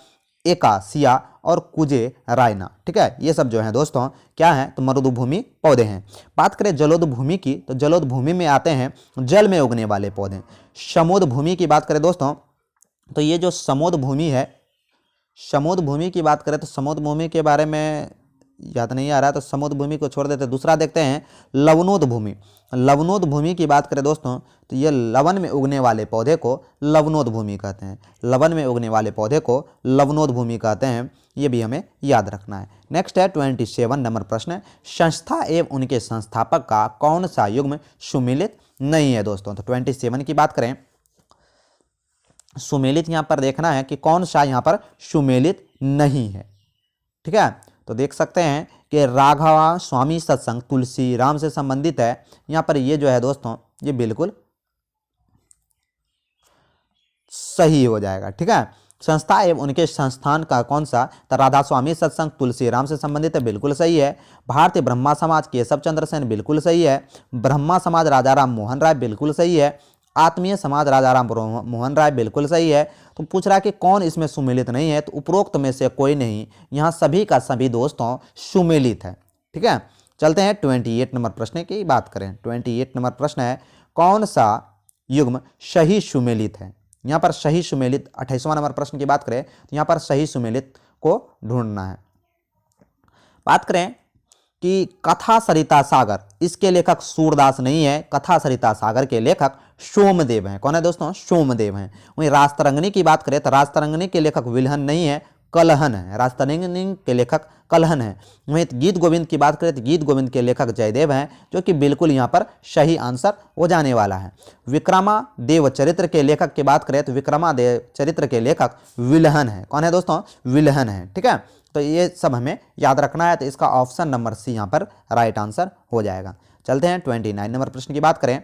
एकासिया और कुजे रायना, ठीक है, ये सब जो है दोस्तों क्या है तो मरुभूमि पौधे हैं। बात करें जलोद भूमि की तो जलोद भूमि में आते हैं जल में उगने वाले पौधे। समोद भूमि की बात करें दोस्तों तो ये जो समोद भूमि है, समोद भूमि की बात करें तो समोद भूमि के बारे में याद नहीं आ रहा है तो समोद भूमि को छोड़ देते, दूसरा देखते हैं लवनोद भूमि। लवनोद भूमि की बात करें दोस्तों तो ये लवन में उगने वाले पौधे को लवनोद भूमि कहते हैं। लवन में उगने वाले पौधे को लवनोद भूमि कहते हैं, ये भी हमें याद रखना है। नेक्स्ट है 27 नंबर प्रश्न, संस्था एवं उनके संस्थापक का कौन सा युग्म सुमेलित नहीं है दोस्तों। तो 27 की बात करें, सुमेलित यहाँ पर देखना है कि कौन सा यहाँ पर सुमेलित नहीं है, ठीक है। तो देख सकते हैं कि राघवा स्वामी सत्संग तुलसी राम से संबंधित है, यहाँ पर ये जो है दोस्तों ये बिल्कुल सही हो जाएगा, ठीक है। संस्था एवं उनके संस्थान का कौन सा तो राधा स्वामी सत्संग तुलसी राम से संबंधित है, बिल्कुल सही है। भारतीय ब्रह्मा समाज केशव चंद्र सेन, बिल्कुल सही है। ब्रह्मा समाज राजाराम मोहन राय, बिल्कुल सही है। आत्मीय समाज राजाराम मोहन राय, बिल्कुल सही है। तो पूछ रहा है कि कौन इसमें सुमेलित नहीं है, तो उपरोक्त में से कोई नहीं, यहाँ सभी का सभी दोस्तों सुमेलित है, ठीक है। चलते हैं 28 नंबर प्रश्न की बात करें। 28 नंबर प्रश्न है कौन सा युग्म सही सुमेलित है। यहाँ पर सही सुमेलित 28वां नंबर प्रश्न की बात करें तो यहाँ पर सही सुमेलित को ढूंढना है। बात करें कि कथा सरिता सागर, इसके लेखक सूरदास नहीं है, कथा सरिता सागर के लेखक सोमदेव हैं। कौन है दोस्तों, सोमदेव हैं। वहीं राजतरंगिणी की बात करें तो राजतरंगिणी के लेखक विल्हन नहीं है, कलहन है। राजतरंगिणी के लेखक कलहन है। वहीं गीत गोविंद की बात करें तो गीत गोविंद के लेखक जयदेव हैं, जो कि बिल्कुल यहाँ पर सही आंसर हो जाने वाला है। विक्रमादेव चरित्र के लेखक की बात करें तो विक्रमादेव चरित्र के लेखक विल्हन है। कौन है दोस्तों, विल्हन है, ठीक है। तो ये सब हमें याद रखना है, तो इसका ऑप्शन नंबर सी यहाँ पर राइट आंसर हो जाएगा। चलते हैं 29 नंबर प्रश्न की बात करें।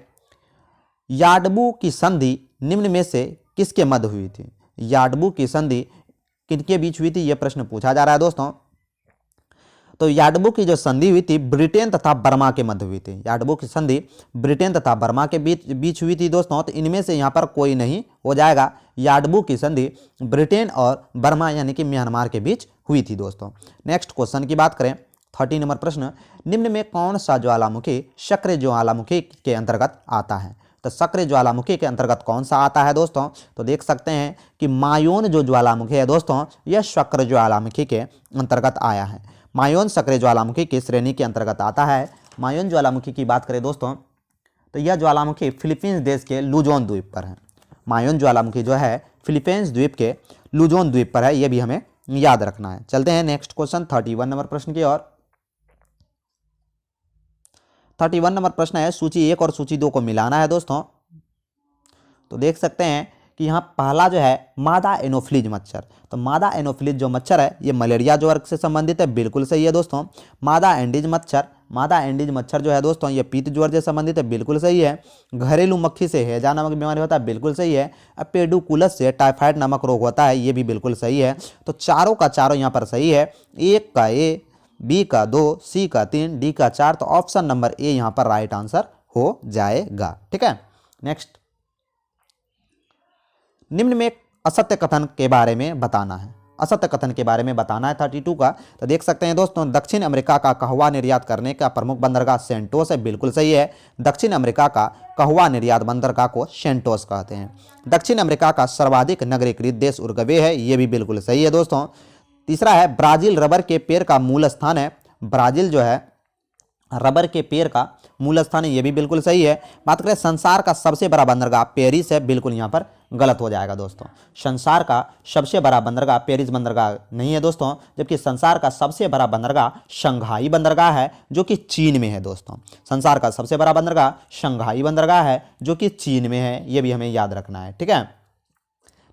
याडबू की संधि निम्न में से किसके मध्य हुई थी। याडबू की संधि किनके बीच हुई थी, यह प्रश्न पूछा जा रहा है दोस्तों। तो याडबू की जो संधि हुई थी ब्रिटेन तथा बर्मा के मध्य हुई थी। याडबू की संधि ब्रिटेन तथा बर्मा के बीच हुई थी दोस्तों। तो इनमें से यहाँ पर कोई नहीं हो जाएगा। याडबू की संधि ब्रिटेन और बर्मा यानी कि म्यांमार के बीच हुई थी दोस्तों। नेक्स्ट क्वेश्चन की बात करें 30 नंबर प्रश्न, निम्न में कौन सा ज्वालामुखी सक्रिय ज्वालामुखी के अंतर्गत आता है। तो सक्रिय ज्वालामुखी के अंतर्गत कौन सा आता है दोस्तों। तो देख सकते हैं कि मायोन जो ज्वालामुखी है दोस्तों यह सक्रिय ज्वालामुखी के अंतर्गत आया है। मायोन सक्रिय ज्वालामुखी की श्रेणी के अंतर्गत आता है। मायोन ज्वालामुखी की बात करें दोस्तों तो यह ज्वालामुखी फिलीपींस देश के लुजोन द्वीप पर है। मायोन ज्वालामुखी जो है फिलीपींस द्वीप के लुजोन द्वीप पर है, यह भी हमें याद रखना है। चलते हैं नेक्स्ट क्वेश्चन 31 नंबर प्रश्न की ओर। 31 नंबर प्रश्न है सूची 1 और सूची 2 को मिलाना है दोस्तों। तो देख सकते हैं कि यहाँ पहला जो है मादा एनोफ्लीज मच्छर। तो मादा एनोफ्लीज जो मच्छर है ये मलेरिया जो वर्ग से संबंधित है, बिल्कुल सही है दोस्तों। मादा एंडीज मच्छर जो है दोस्तों ये पीत ज्वर से संबंधित है, बिल्कुल सही है। घरेलू मक्खी से हैजा नामक बीमारी होता है, बिल्कुल सही है। पेडुकुलस से टाइफाइड नामक रोग होता है, ये भी बिल्कुल सही है। तो चारों का चारों यहाँ पर सही है। 1 का A, B का 2, C का 3, D का 4। तो ऑप्शन नंबर ए यहाँ पर राइट आंसर हो जाएगा, ठीक है। नेक्स्ट, निम्न में असत्य कथन के बारे में बताना है। असत्य कथन के बारे में बताना है 32 का। तो देख सकते हैं दोस्तों दक्षिण अमेरिका का कहवा निर्यात करने का प्रमुख बंदरगाह सेंटोस है, बिल्कुल सही है। दक्षिण अमेरिका का कहवा निर्यात बंदरगाह को सेंटोस कहते हैं। दक्षिण अमेरिका का सर्वाधिक नगरीकृत देश उरुग्वे है, ये भी बिल्कुल सही है दोस्तों। तीसरा है ब्राजील रबर के पेड़ का मूल स्थान है। ब्राजील जो है रबर के पेड़ का मूल स्थान है, ये भी बिल्कुल सही है। बात करें संसार का सबसे बड़ा बंदरगाह पेरिस है, बिल्कुल यहाँ पर गलत हो जाएगा दोस्तों। संसार का सबसे बड़ा बंदरगाह पेरिस बंदरगाह नहीं है दोस्तों, जबकि संसार का सबसे बड़ा बंदरगाह शंघाई बंदरगाह है जो कि चीन में है दोस्तों। संसार का सबसे बड़ा बंदरगाह शंघाई बंदरगाह है जो कि चीन में है, ये भी हमें याद रखना है, ठीक है।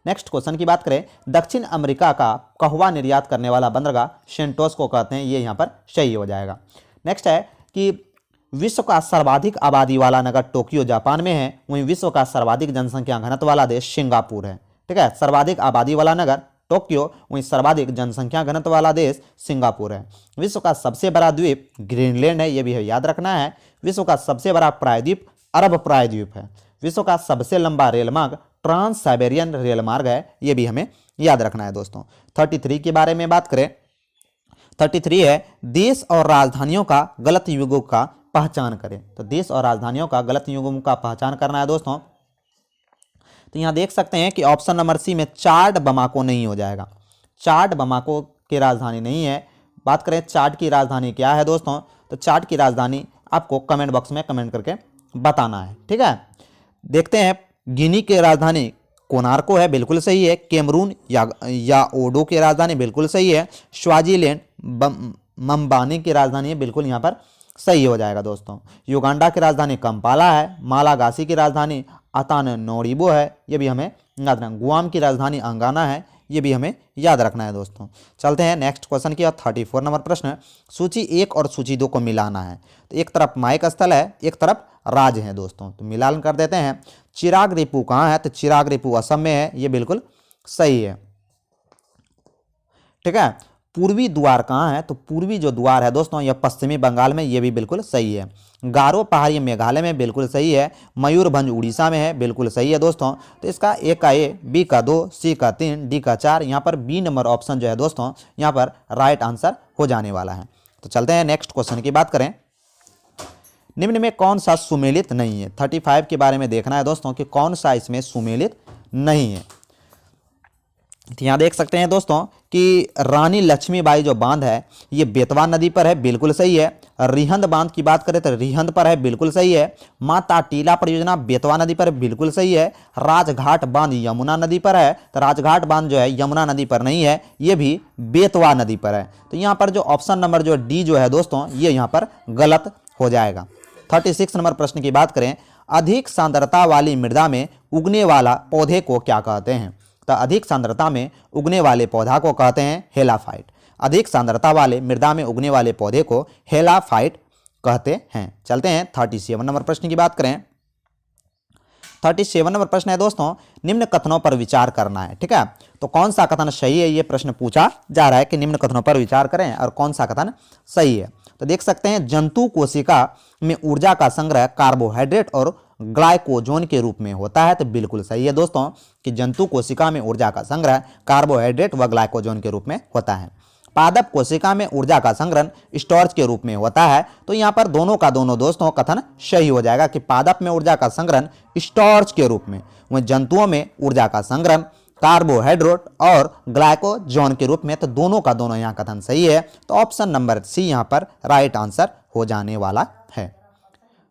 नेक्स्ट क्वेश्चन की बात करें, दक्षिण अमेरिका का कहवा निर्यात करने वाला बंदरगाह सेंटोस को कहते हैं, ये यहाँ पर सही हो जाएगा। नेक्स्ट है कि विश्व का सर्वाधिक आबादी वाला नगर टोक्यो जापान में है, वहीं विश्व का सर्वाधिक जनसंख्या घनत्व वाला देश सिंगापुर है, ठीक है। सर्वाधिक आबादी वाला नगर टोक्यो, वहीं सर्वाधिक जनसंख्या घनत्व वाला देश सिंगापुर है। विश्व का सबसे बड़ा द्वीप ग्रीनलैंड है, ये भी याद रखना है। विश्व का सबसे बड़ा प्रायद्वीप अरब प्रायद्वीप है। विश्व का सबसे लंबा रेल मार्ग ट्रांस साइबेरियन रेल मार्ग है, ये भी हमें याद रखना है दोस्तों। 33 के बारे में बात करें, 33 है देश और राजधानियों का गलत युग्म का पहचान करें। तो देश और राजधानियों का गलत युग्म का पहचान करना है दोस्तों। तो यहां देख सकते हैं कि ऑप्शन नंबर सी में चाड बमाको नहीं हो जाएगा। चाड बमाको की राजधानी नहीं है। बात करें चाड की राजधानी क्या है दोस्तों, तो चाड की राजधानी आपको कमेंट बॉक्स में कमेंट करके बताना है, ठीक है। देखते हैं, गिनी की राजधानी कोनार्को है, बिल्कुल सही है। कैमरून या ओडो की राजधानी बिल्कुल सही है। स्वाजीलैंड मम्बानी की राजधानी है, बिल्कुल यहाँ पर सही हो जाएगा दोस्तों। युगांडा की राजधानी कंपाला है। मालागासी की राजधानी अतानोरिबो है, ये भी हमें याद रखना। गुआम की राजधानी अंगाना है, ये भी हमें याद रखना है दोस्तों। चलते हैं नेक्स्ट क्वेश्चन की ओर। 34 नंबर प्रश्न, सूची 1 और सूची 2 को मिलाना है। तो एक तरफ माइक स्थल है, एक तरफ राज है दोस्तों, तो मिलान कर देते हैं। चिराग रिपू कहाँ है, तो चिराग रिपू असम में है, ये बिल्कुल सही है, ठीक है। पूर्वी द्वार कहाँ है, तो पूर्वी जो द्वार है दोस्तों यह पश्चिमी बंगाल में, ये भी बिल्कुल सही है। गारो पहाड़ी मेघालय में, बिल्कुल सही है। मयूरभंज उड़ीसा में है, बिल्कुल सही है दोस्तों। तो इसका ए का ए, बी का 2, सी का 3, डी का 4, यहाँ पर बी नंबर ऑप्शन जो है दोस्तों यहाँ पर राइट आंसर हो जाने वाला है। तो चलते हैं नेक्स्ट क्वेश्चन की बात करें। निम्न में कौन सा सुमेलित नहीं है। 35 के बारे में देखना है दोस्तों कि कौन सा इसमें सुमेलित नहीं है। तो यहाँ देख सकते हैं दोस्तों कि रानी लक्ष्मीबाई जो बांध है ये बेतवा नदी पर है, बिल्कुल सही है। रिहंद बांध की बात करें तो रिहंद पर है, बिल्कुल सही है। माता टीला परियोजना बेतवा नदी पर, बिल्कुल सही है। राजघाट बांध यमुना नदी पर है, तो राजघाट बांध जो है यमुना नदी पर नहीं है, ये भी बेतवा नदी पर है। तो यहाँ पर जो ऑप्शन नंबर जो डी जो है दोस्तों ये यहाँ पर गलत हो जाएगा। 36 नंबर प्रश्न की बात करें, अधिक सांद्रता वाली मृदा में उगने वाला पौधे को क्या कहते हैं। तो अधिक सांद्रता में उगने वाले पौधा को कहते हैं हेलाफाइट। अधिक सांद्रता वाले मृदा में उगने वाले पौधे को हेलाफाइट कहते हैं। चलते हैं 37 नंबर प्रश्न की बात करें। 37 नंबर प्रश्न है दोस्तों, निम्न कथनों पर विचार करना है, ठीक है। तो कौन सा कथन सही है, ये प्रश्न पूछा जा रहा है कि निम्न कथनों पर विचार करें और कौन सा कथन सही है। तो देख सकते हैं, जंतु कोशिका में ऊर्जा का संग्रह कार्बोहाइड्रेट और ग्लाइकोजन के रूप में होता है, तो बिल्कुल सही है दोस्तों कि जंतु कोशिका में ऊर्जा का संग्रह कार्बोहाइड्रेट व ग्लाइकोजन के रूप में होता है। पादप कोशिका में ऊर्जा का संग्रहण स्टोरेज के रूप में होता है। तो यहाँ पर दोनों का दोनों दोस्तों कथन सही हो जाएगा कि पादप में ऊर्जा का संग्रहण स्टोरेज के रूप में, वहीं जंतुओं में ऊर्जा का संग्रहण कार्बोहाइड्रेट और ग्लाइकोजन के रूप में। तो दोनों का दोनों यहाँ कथन सही है, तो ऑप्शन नंबर सी यहाँ पर राइट आंसर हो जाने वाला है।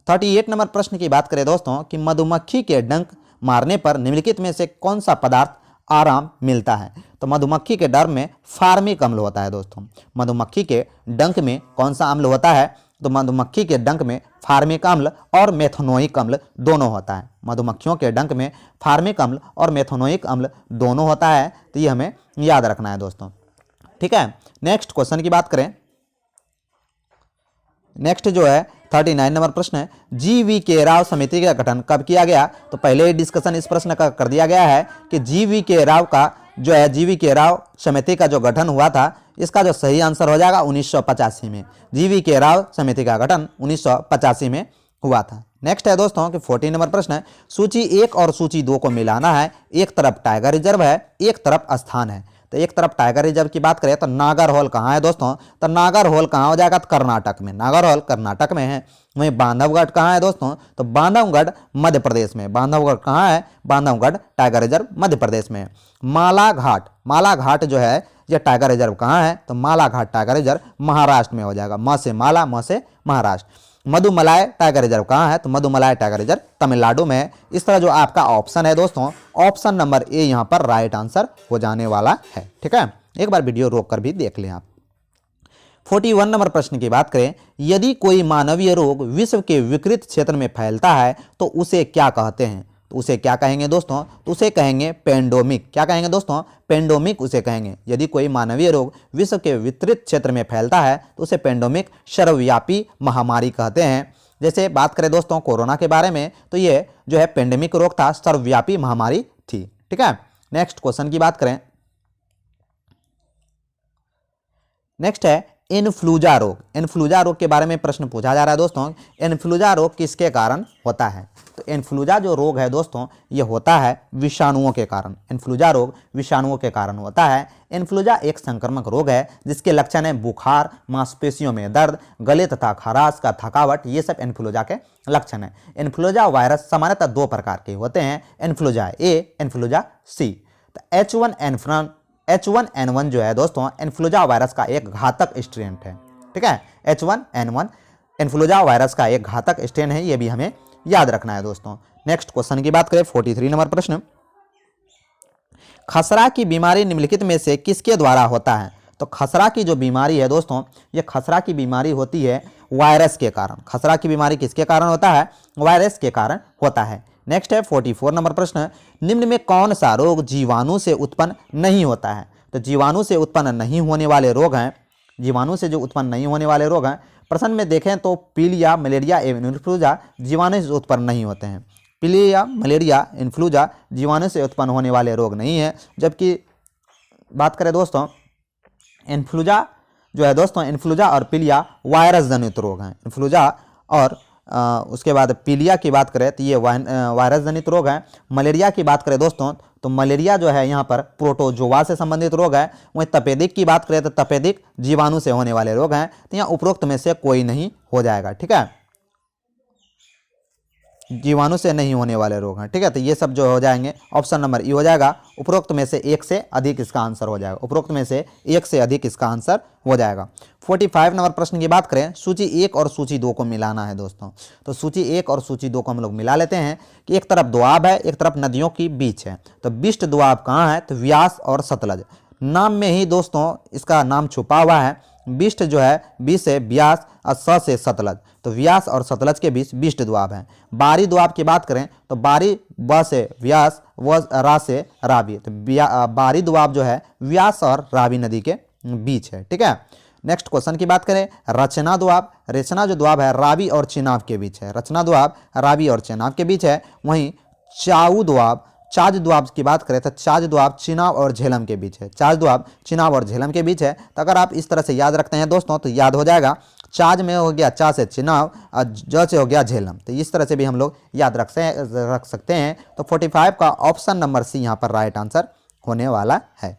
38 नंबर प्रश्न की बात करें दोस्तों कि मधुमक्खी के डंक मारने पर निम्नलिखित में से कौन सा पदार्थ आराम मिलता है। तो मधुमक्खी के डर में फार्मिक अम्ल होता है दोस्तों। मधुमक्खी के डंक में कौन सा अम्ल होता है, तो मधुमक्खी के डंक में फार्मिक अम्ल और मेथनोइक अम्ल दोनों होता है। मधुमक्खियों के डंक में फार्मिक अम्ल और मेथनोइक अम्ल दोनों होता है, तो ये हमें याद रखना है दोस्तों, ठीक है। नेक्स्ट क्वेश्चन की बात करें। नेक्स्ट जो है 39 नंबर प्रश्न है, GV.K. राव समिति का गठन कब किया गया। तो पहले ही डिस्कशन इस प्रश्न का कर दिया गया है कि GV.K. राव का जो है GV.K. राव समिति का जो गठन हुआ था, इसका जो सही आंसर हो जाएगा 1985 में। GV.K. राव समिति का गठन 1985 में हुआ था। नेक्स्ट है दोस्तों कि 40 नंबर प्रश्न है, सूची 1 और सूची 2 को मिलाना है। एक तरफ टाइगर रिजर्व है, एक तरफ स्थान है। तो एक तरफ टाइगर रिजर्व की बात करें तो नागरहोल कहाँ है दोस्तों, तो नागरहोल कहाँ हो जाएगा, तो कर्नाटक में, नागरहोल कर्नाटक में है। वहीं बांधवगढ़ कहाँ है दोस्तों, तो बांधवगढ़ मध्य प्रदेश में। बांधवगढ़ कहाँ है, बांधवगढ़ टाइगर रिजर्व मध्य प्रदेश में है। मालाघाट, मालाघाट जो है ये टाइगर रिजर्व कहाँ है, तो मालाघाट टाइगर रिजर्व महाराष्ट्र में हो जाएगा। म से माला, म से महाराष्ट्र। मधुमलाई टाइगर रिजर्व कहाँ है, तो मधुमलाई टाइगर रिजर्व तमिलनाडु में है। इस तरह जो आपका ऑप्शन है दोस्तों, ऑप्शन नंबर ए यहाँ पर राइट आंसर हो जाने वाला है, ठीक है। एक बार वीडियो रोक कर भी देख लें आप। 41 नंबर प्रश्न की बात करें, यदि कोई मानवीय रोग विश्व के विकृत क्षेत्र में फैलता है तो उसे क्या कहते हैं। तो उसे क्या कहेंगे दोस्तों, तो उसे कहेंगे पेंडेमिक। क्या कहेंगे दोस्तों, पेंडेमिक उसे कहेंगे। यदि कोई मानवीय रोग विश्व के विस्तृत क्षेत्र में फैलता है तो उसे पेंडेमिक सर्वव्यापी महामारी कहते हैं। जैसे बात करें दोस्तों कोरोना के बारे में, तो ये जो है पेंडेमिक रोग था, सर्वव्यापी महामारी थी, ठीक है। नेक्स्ट क्वेश्चन की बात करें। नेक्स्ट है इन्फ्लूजा रोग। इन्फ्लूजा रोग के बारे में प्रश्न पूछा जा रहा है दोस्तों। इन्फ्लूजा रोग किसके कारण होता है? तो इन्फ्लूजा जो रोग है दोस्तों ये होता है विषाणुओं के कारण। इन्फ्लूजा रोग विषाणुओं के कारण होता है। इन्फ्लूजा एक संक्रामक रोग है जिसके लक्षण है बुखार, मांसपेशियों में दर्द, गले तथा खराश का थकावट, ये सब इन्फ्लूजा के लक्षण है। इन्फ्लूजा वायरस सामान्यतः दो प्रकार के होते हैं, इन्फ्लूजा ए, इन्फ्लूजा सी। तो H1N1 जो है दोस्तों इन्फ्लूजा वायरस का एक घातक स्ट्रेन है। ठीक है, H1N1 इन्फ्लूजा वायरस का एक घातक स्ट्रेन है, ये भी हमें याद रखना है दोस्तों। नेक्स्ट क्वेश्चन की बात करें, 43 नंबर प्रश्न, खसरा की बीमारी निम्नलिखित में से किसके द्वारा होता है? तो खसरा की जो बीमारी है दोस्तों ये खसरा की बीमारी होती है वायरस के कारण। खसरा की बीमारी किसके कारण होता है? वायरस के कारण होता है। नेक्स्ट है 44 नंबर प्रश्न, निम्न में कौन सा रोग जीवाणु से उत्पन्न नहीं होता है? तो जीवाणु से उत्पन्न नहीं होने वाले रोग हैं, जीवाणु से जो उत्पन्न नहीं होने वाले रोग हैं, प्रश्न में देखें तो पीलिया, मलेरिया एवं इन्फ्लूजा जीवाणु से उत्पन्न नहीं होते हैं। पीलिया, मलेरिया, इन्फ्लूजा जीवाणु से उत्पन्न होने वाले रोग नहीं है। जबकि बात करें दोस्तों इन्फ्लूजा जो है दोस्तों, इन्फ्लूजा और पीलिया वायरस जनित रोग हैं। इन्फ्लूजा और उसके बाद पीलिया की बात करें तो ये वायरस जनित रोग है। मलेरिया की बात करें दोस्तों तो मलेरिया जो है यहाँ पर प्रोटोजोआ से संबंधित रोग है। वहीं तपेदिक की बात करें तो तपेदिक जीवाणु से होने वाले रोग हैं। तो यहाँ उपरोक्त में से कोई नहीं हो जाएगा। ठीक है, जीवाणु से नहीं होने वाले रोग हैं। ठीक है, तो ये सब जो हो जाएंगे ऑप्शन नंबर ई हो जाएगा। उपरोक्त में से एक से अधिक इसका आंसर हो जाएगा। उपरोक्त में से एक से अधिक इसका आंसर हो जाएगा। 45 नंबर प्रश्न की बात करें, सूची 1 और सूची 2 को मिलाना है दोस्तों। तो सूची 1 और सूची 2 को हम लोग मिला लेते हैं कि एक तरफ दोआब है, एक तरफ नदियों की बीच है। तो बिष्ट दोआब कहाँ है? तो व्यास और सतलज। नाम में ही दोस्तों इसका नाम छुपा हुआ है। बिष्ट जो है बी से व्यास और स से सतलज, तो व्यास और सतलज के बीच बिष्ट द्वाब है। बारी द्वाब की बात करें तो बारी ब से व्यास, व रा से रावी, तो बारी द्वाब जो है व्यास और रावी नदी के बीच है। ठीक है, नेक्स्ट क्वेश्चन की बात करें, रचना द्वाब। रचना जो द्वाब है रावी और चिनाब के बीच है। रचना द्वाब रावी और चिनाब के बीच है। वहीं चाऊ द्वाब, चाज द्वाब की बात करें तो चाज द्वाब चिनाब और झेलम के बीच है। चाज द्वाब चिनाब और झेलम के बीच है। तो अगर आप इस तरह से याद रखते हैं दोस्तों तो याद हो जाएगा, चाज में हो गया चा से चिनाब और ज से हो गया झेलम। तो इस तरह से भी हम लोग याद रख सकते हैं। तो 45 का ऑप्शन नंबर सी यहाँ पर राइट आंसर होने वाला है।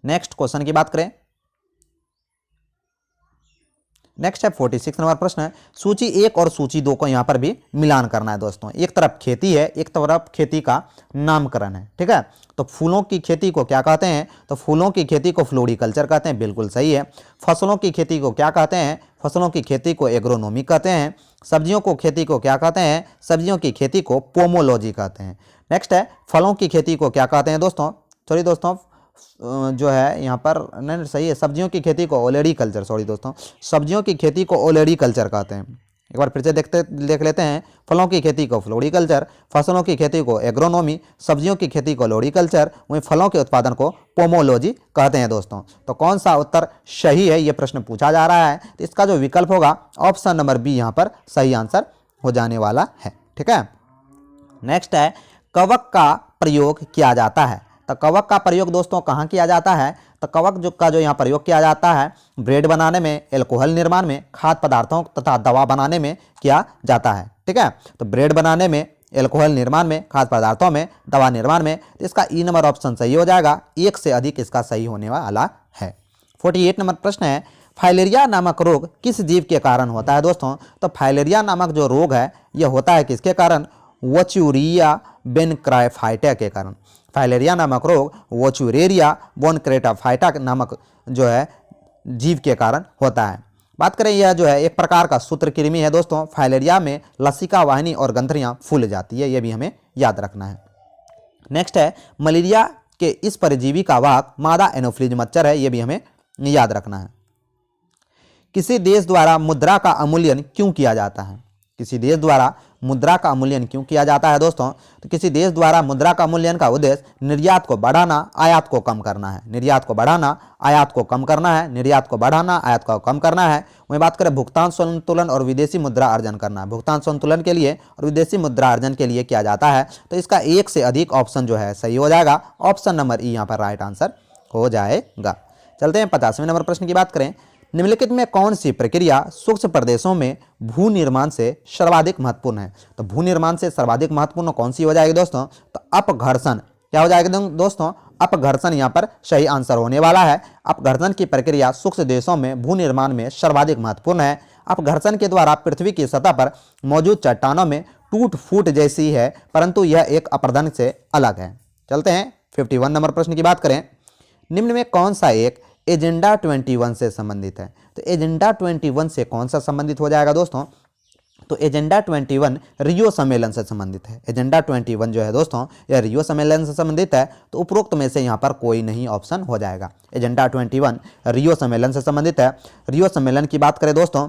नेक्स्ट क्वेश्चन की बात करें, नेक्स्ट है 46 नंबर प्रश्न है, सूची 1 और सूची 2 को यहाँ पर भी मिलान करना है दोस्तों। एक तरफ खेती है, एक तरफ खेती का नामकरण है। ठीक है, तो फूलों की खेती को क्या कहते हैं? तो फूलों की खेती को फ्लोरिकल्चर कहते हैं, बिल्कुल सही है। फसलों की खेती को क्या कहते हैं? फसलों की खेती को एग्रोनॉमी कहते हैं। सब्जियों को खेती को क्या कहते हैं? सब्जियों की खेती को पोमोलॉजी कहते हैं। नेक्स्ट है फलों की खेती को क्या कहते हैं दोस्तों? सॉरी दोस्तों, जो है यहाँ पर नहीं सही है, सब्जियों की खेती को ओलेरी कल्चर, सॉरी दोस्तों, सब्जियों की खेती को ओलेरी कल्चर कहते हैं। एक बार फिर से देख लेते हैं, फलों की खेती को फ्लोरिकल्चर, फसलों की खेती को एग्रोनॉमी, सब्जियों की खेती को लोरिकल्चर, वहीं फलों के उत्पादन को पोमोलॉजी कहते हैं दोस्तों। तो कौन सा उत्तर सही है ये प्रश्न पूछा जा रहा है। तो इसका जो विकल्प होगा ऑप्शन नंबर बी यहाँ पर सही आंसर हो जाने वाला है। ठीक है, नेक्स्ट है कवक का प्रयोग किया जाता है। तो कवक का प्रयोग दोस्तों कहाँ किया जाता है? तो कवक का जो यहाँ प्रयोग किया जाता है ब्रेड बनाने में, एल्कोहल निर्माण में, खाद्य पदार्थों तथा दवा बनाने में किया जाता है। ठीक है, तो ब्रेड बनाने में, एल्कोहल निर्माण में, खाद्य पदार्थों में, दवा निर्माण में। तो इसका ई नंबर ऑप्शन सही हो जाएगा। एक से अधिक इसका सही होने वाला है। 48 नंबर प्रश्न है, फाइलेरिया नामक रोग किस जीव के कारण होता है दोस्तों? तो फाइलेरिया नामक जो रोग है यह होता है किसके कारण? वोचुरिया बेनक्राइफाइटा के कारण। फाइलेरिया नामक रोग वोचुरेरिया बोनक्रेटाफाइटा नामक जो है जीव के कारण होता है। बात करें यह जो है एक प्रकार का सूत्रकृमि है दोस्तों। फाइलेरिया में लसिका वाहिनी और ग्रंथियां फूल जाती है, यह भी हमें याद रखना है। नेक्स्ट है मलेरिया के इस परजीवी का वाहक मादा एनोफ्लीज मच्छर है, यह भी हमें याद रखना है। किसी देश द्वारा मुद्रा का अवमूल्यन क्यों किया जाता है? किसी देश द्वारा मुद्रा का अवमूल्यन क्यों किया जाता है दोस्तों? तो किसी देश द्वारा मुद्रा का अवमूल्यन का उद्देश्य निर्यात को बढ़ाना, आयात को कम करना है। निर्यात को बढ़ाना, आयात को कम करना है। निर्यात को बढ़ाना, आयात को कम करना है। वहीं बात करें भुगतान संतुलन और विदेशी मुद्रा अर्जन करना है। भुगतान संतुलन के लिए और विदेशी मुद्रा अर्जन के लिए किया जाता है। तो इसका एक से अधिक ऑप्शन जो है सही हो जाएगा। ऑप्शन नंबर ई यहाँ पर राइट आंसर हो जाएगा। चलते हैं 50वें नंबर प्रश्न की बात करें। निम्नलिखित में कौन सी प्रक्रिया सूक्ष्म प्रदेशों में भू निर्माण से सर्वाधिक महत्वपूर्ण है? तो भू निर्माण से सर्वाधिक महत्वपूर्ण कौन सी हो जाएगी दोस्तों? तो अपघर्षण। क्या हो जाएगा दोस्तों? अपघर्षण यहाँ पर सही आंसर होने वाला है। अपघर्षण की प्रक्रिया सूक्ष्म देशों में भू निर्माण में सर्वाधिक महत्वपूर्ण है। अपघर्षण के द्वारा पृथ्वी की सतह पर मौजूद चट्टानों में टूट फूट जैसी है, परंतु यह एक अपरदन से अलग है। चलते हैं 51 नंबर प्रश्न की बात करें। निम्न में कौन सा एक एजेंडा 21 से संबंधित है? तो एजेंडा 21 से कौन सा संबंधित हो जाएगा दोस्तों? तो एजेंडा 21 रियो सम्मेलन से संबंधित है। एजेंडा 21 जो है दोस्तों यह रियो सम्मेलन से संबंधित है, तो उपरोक्त में से यहाँ पर कोई नहीं ऑप्शन हो जाएगा। एजेंडा 21 रियो सम्मेलन से संबंधित है। रियो सम्मेलन की बात करें दोस्तों,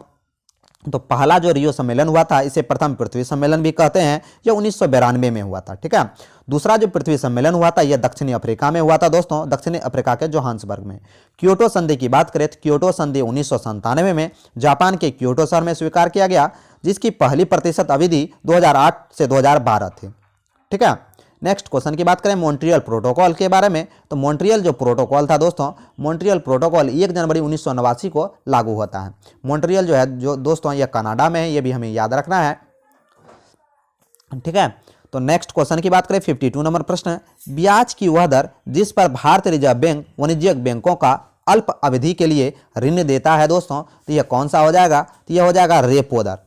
तो पहला जो रियो सम्मेलन हुआ था इसे प्रथम पृथ्वी सम्मेलन भी कहते हैं, यह 1992 में हुआ था। ठीक है। दूसरा जो पृथ्वी सम्मेलन हुआ था यह दक्षिणी अफ्रीका में हुआ था दोस्तों, दक्षिणी अफ्रीका के जोहान्सबर्ग में। क्योटो संधि की बात करें तो क्योटो संधि 1997 में जापान के क्योटो शहर में स्वीकार किया गया, जिसकी पहली प्रतिशत अवधि 2008 से 2012 थी। ठीक है। नेक्स्ट क्वेश्चन की बात करें मॉन्ट्रियल प्रोटोकॉल के बारे में, तो मॉन्ट्रियल जो प्रोटोकॉल था दोस्तों, मॉन्ट्रियल प्रोटोकॉल 1 जनवरी 1989 को लागू होता है। मॉन्ट्रियल जो है जो दोस्तों यह कनाडा में है, यह भी हमें याद रखना है। ठीक है। तो नेक्स्ट क्वेश्चन की बात करें 52 नंबर प्रश्न, ब्याज की वह दर जिस पर भारतीय रिजर्व बैंक वाणिज्यिक बैंकों का अल्प अवधि के लिए ऋण देता है दोस्तों, तो यह कौन सा हो जाएगा? तो यह हो जाएगा रेपो दर।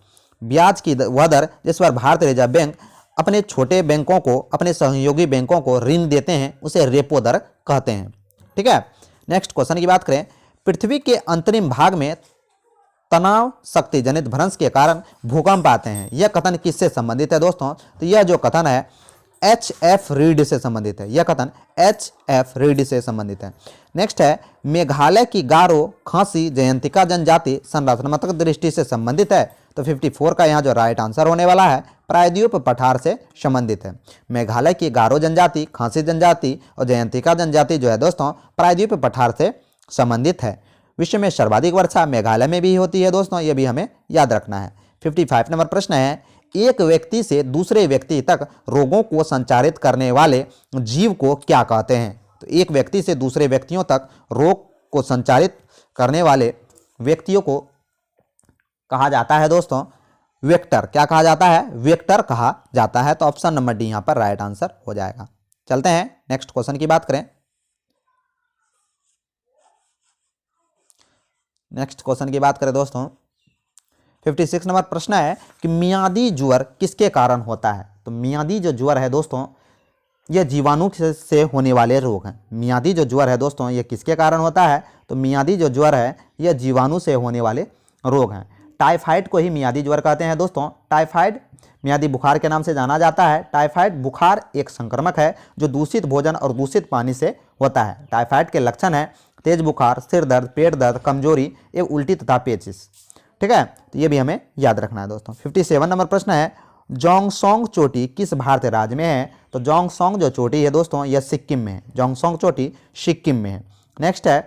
ब्याज की वह दर जिस पर भारतीय रिजर्व बैंक अपने छोटे बैंकों को, अपने सहयोगी बैंकों को ऋण देते हैं, उसे रेपो दर कहते हैं। ठीक है। नेक्स्ट क्वेश्चन की बात करें, पृथ्वी के अंतरिम भाग में तनाव शक्ति जनित भ्रंश के कारण भूकंप आते हैं, यह कथन किससे संबंधित है दोस्तों? तो यह जो कथन है H.F. रीड से संबंधित है। यह कथन H.F. रीड से संबंधित है। नेक्स्ट है मेघालय की गारो खासी जयंतिका जनजाति संरचनात्मक दृष्टि से संबंधित है, तो 54 का यहाँ जो राइट आंसर होने वाला है प्रायद्वीप पठार से संबंधित है। मेघालय की गारो जनजाति, खासी जनजाति और जयंतिका जनजाति जो है दोस्तों प्रायद्वीप पठार से संबंधित है। विश्व में सर्वाधिक वर्षा मेघालय में भी होती है दोस्तों, यह भी हमें याद रखना है। 55 नंबर प्रश्न है, एक व्यक्ति से दूसरे व्यक्ति तक रोगों को संचारित करने वाले जीव को क्या कहते हैं? तो एक व्यक्ति से दूसरे व्यक्तियों तक रोग को संचारित करने वाले व्यक्तियों को कहा जाता है दोस्तों वेक्टर। क्या कहा जाता है? वेक्टर कहा जाता है। तो ऑप्शन नंबर डी यहां पर राइट आंसर हो जाएगा। चलते हैं नेक्स्ट क्वेश्चन की बात करें। नेक्स्ट क्वेश्चन की बात करें दोस्तों 56 नंबर प्रश्न है कि मियादी ज्वर किसके कारण होता है? तो मियादी जो ज्वर है दोस्तों यह जीवाणु से होने वाले रोग हैं। मियादी जो ज्वर है दोस्तों यह किसके कारण होता है? तो मियादी जो ज्वर है यह जीवाणु से होने वाले रोग हैं। टाइफाइड को ही मियादी ज्वर कहते हैं दोस्तों। टाइफाइड मियादी बुखार के नाम से जाना जाता है। टाइफाइड बुखार एक संक्रमक है जो दूषित भोजन और दूषित पानी से होता है। टाइफाइड के लक्षण है तेज बुखार, सिर दर्द, पेट दर्द, कमजोरी एवं उल्टी तथा पेचिश। ठीक है। तो ये भी हमें याद रखना है दोस्तों। 57 नंबर प्रश्न है जोंगसोंग चोटी किस भारतीय राज्य में है? तो जोंगसोंग जो चोटी है दोस्तों यह सिक्किम में है। जोंगसोंग चोटी सिक्किम में है। नेक्स्ट है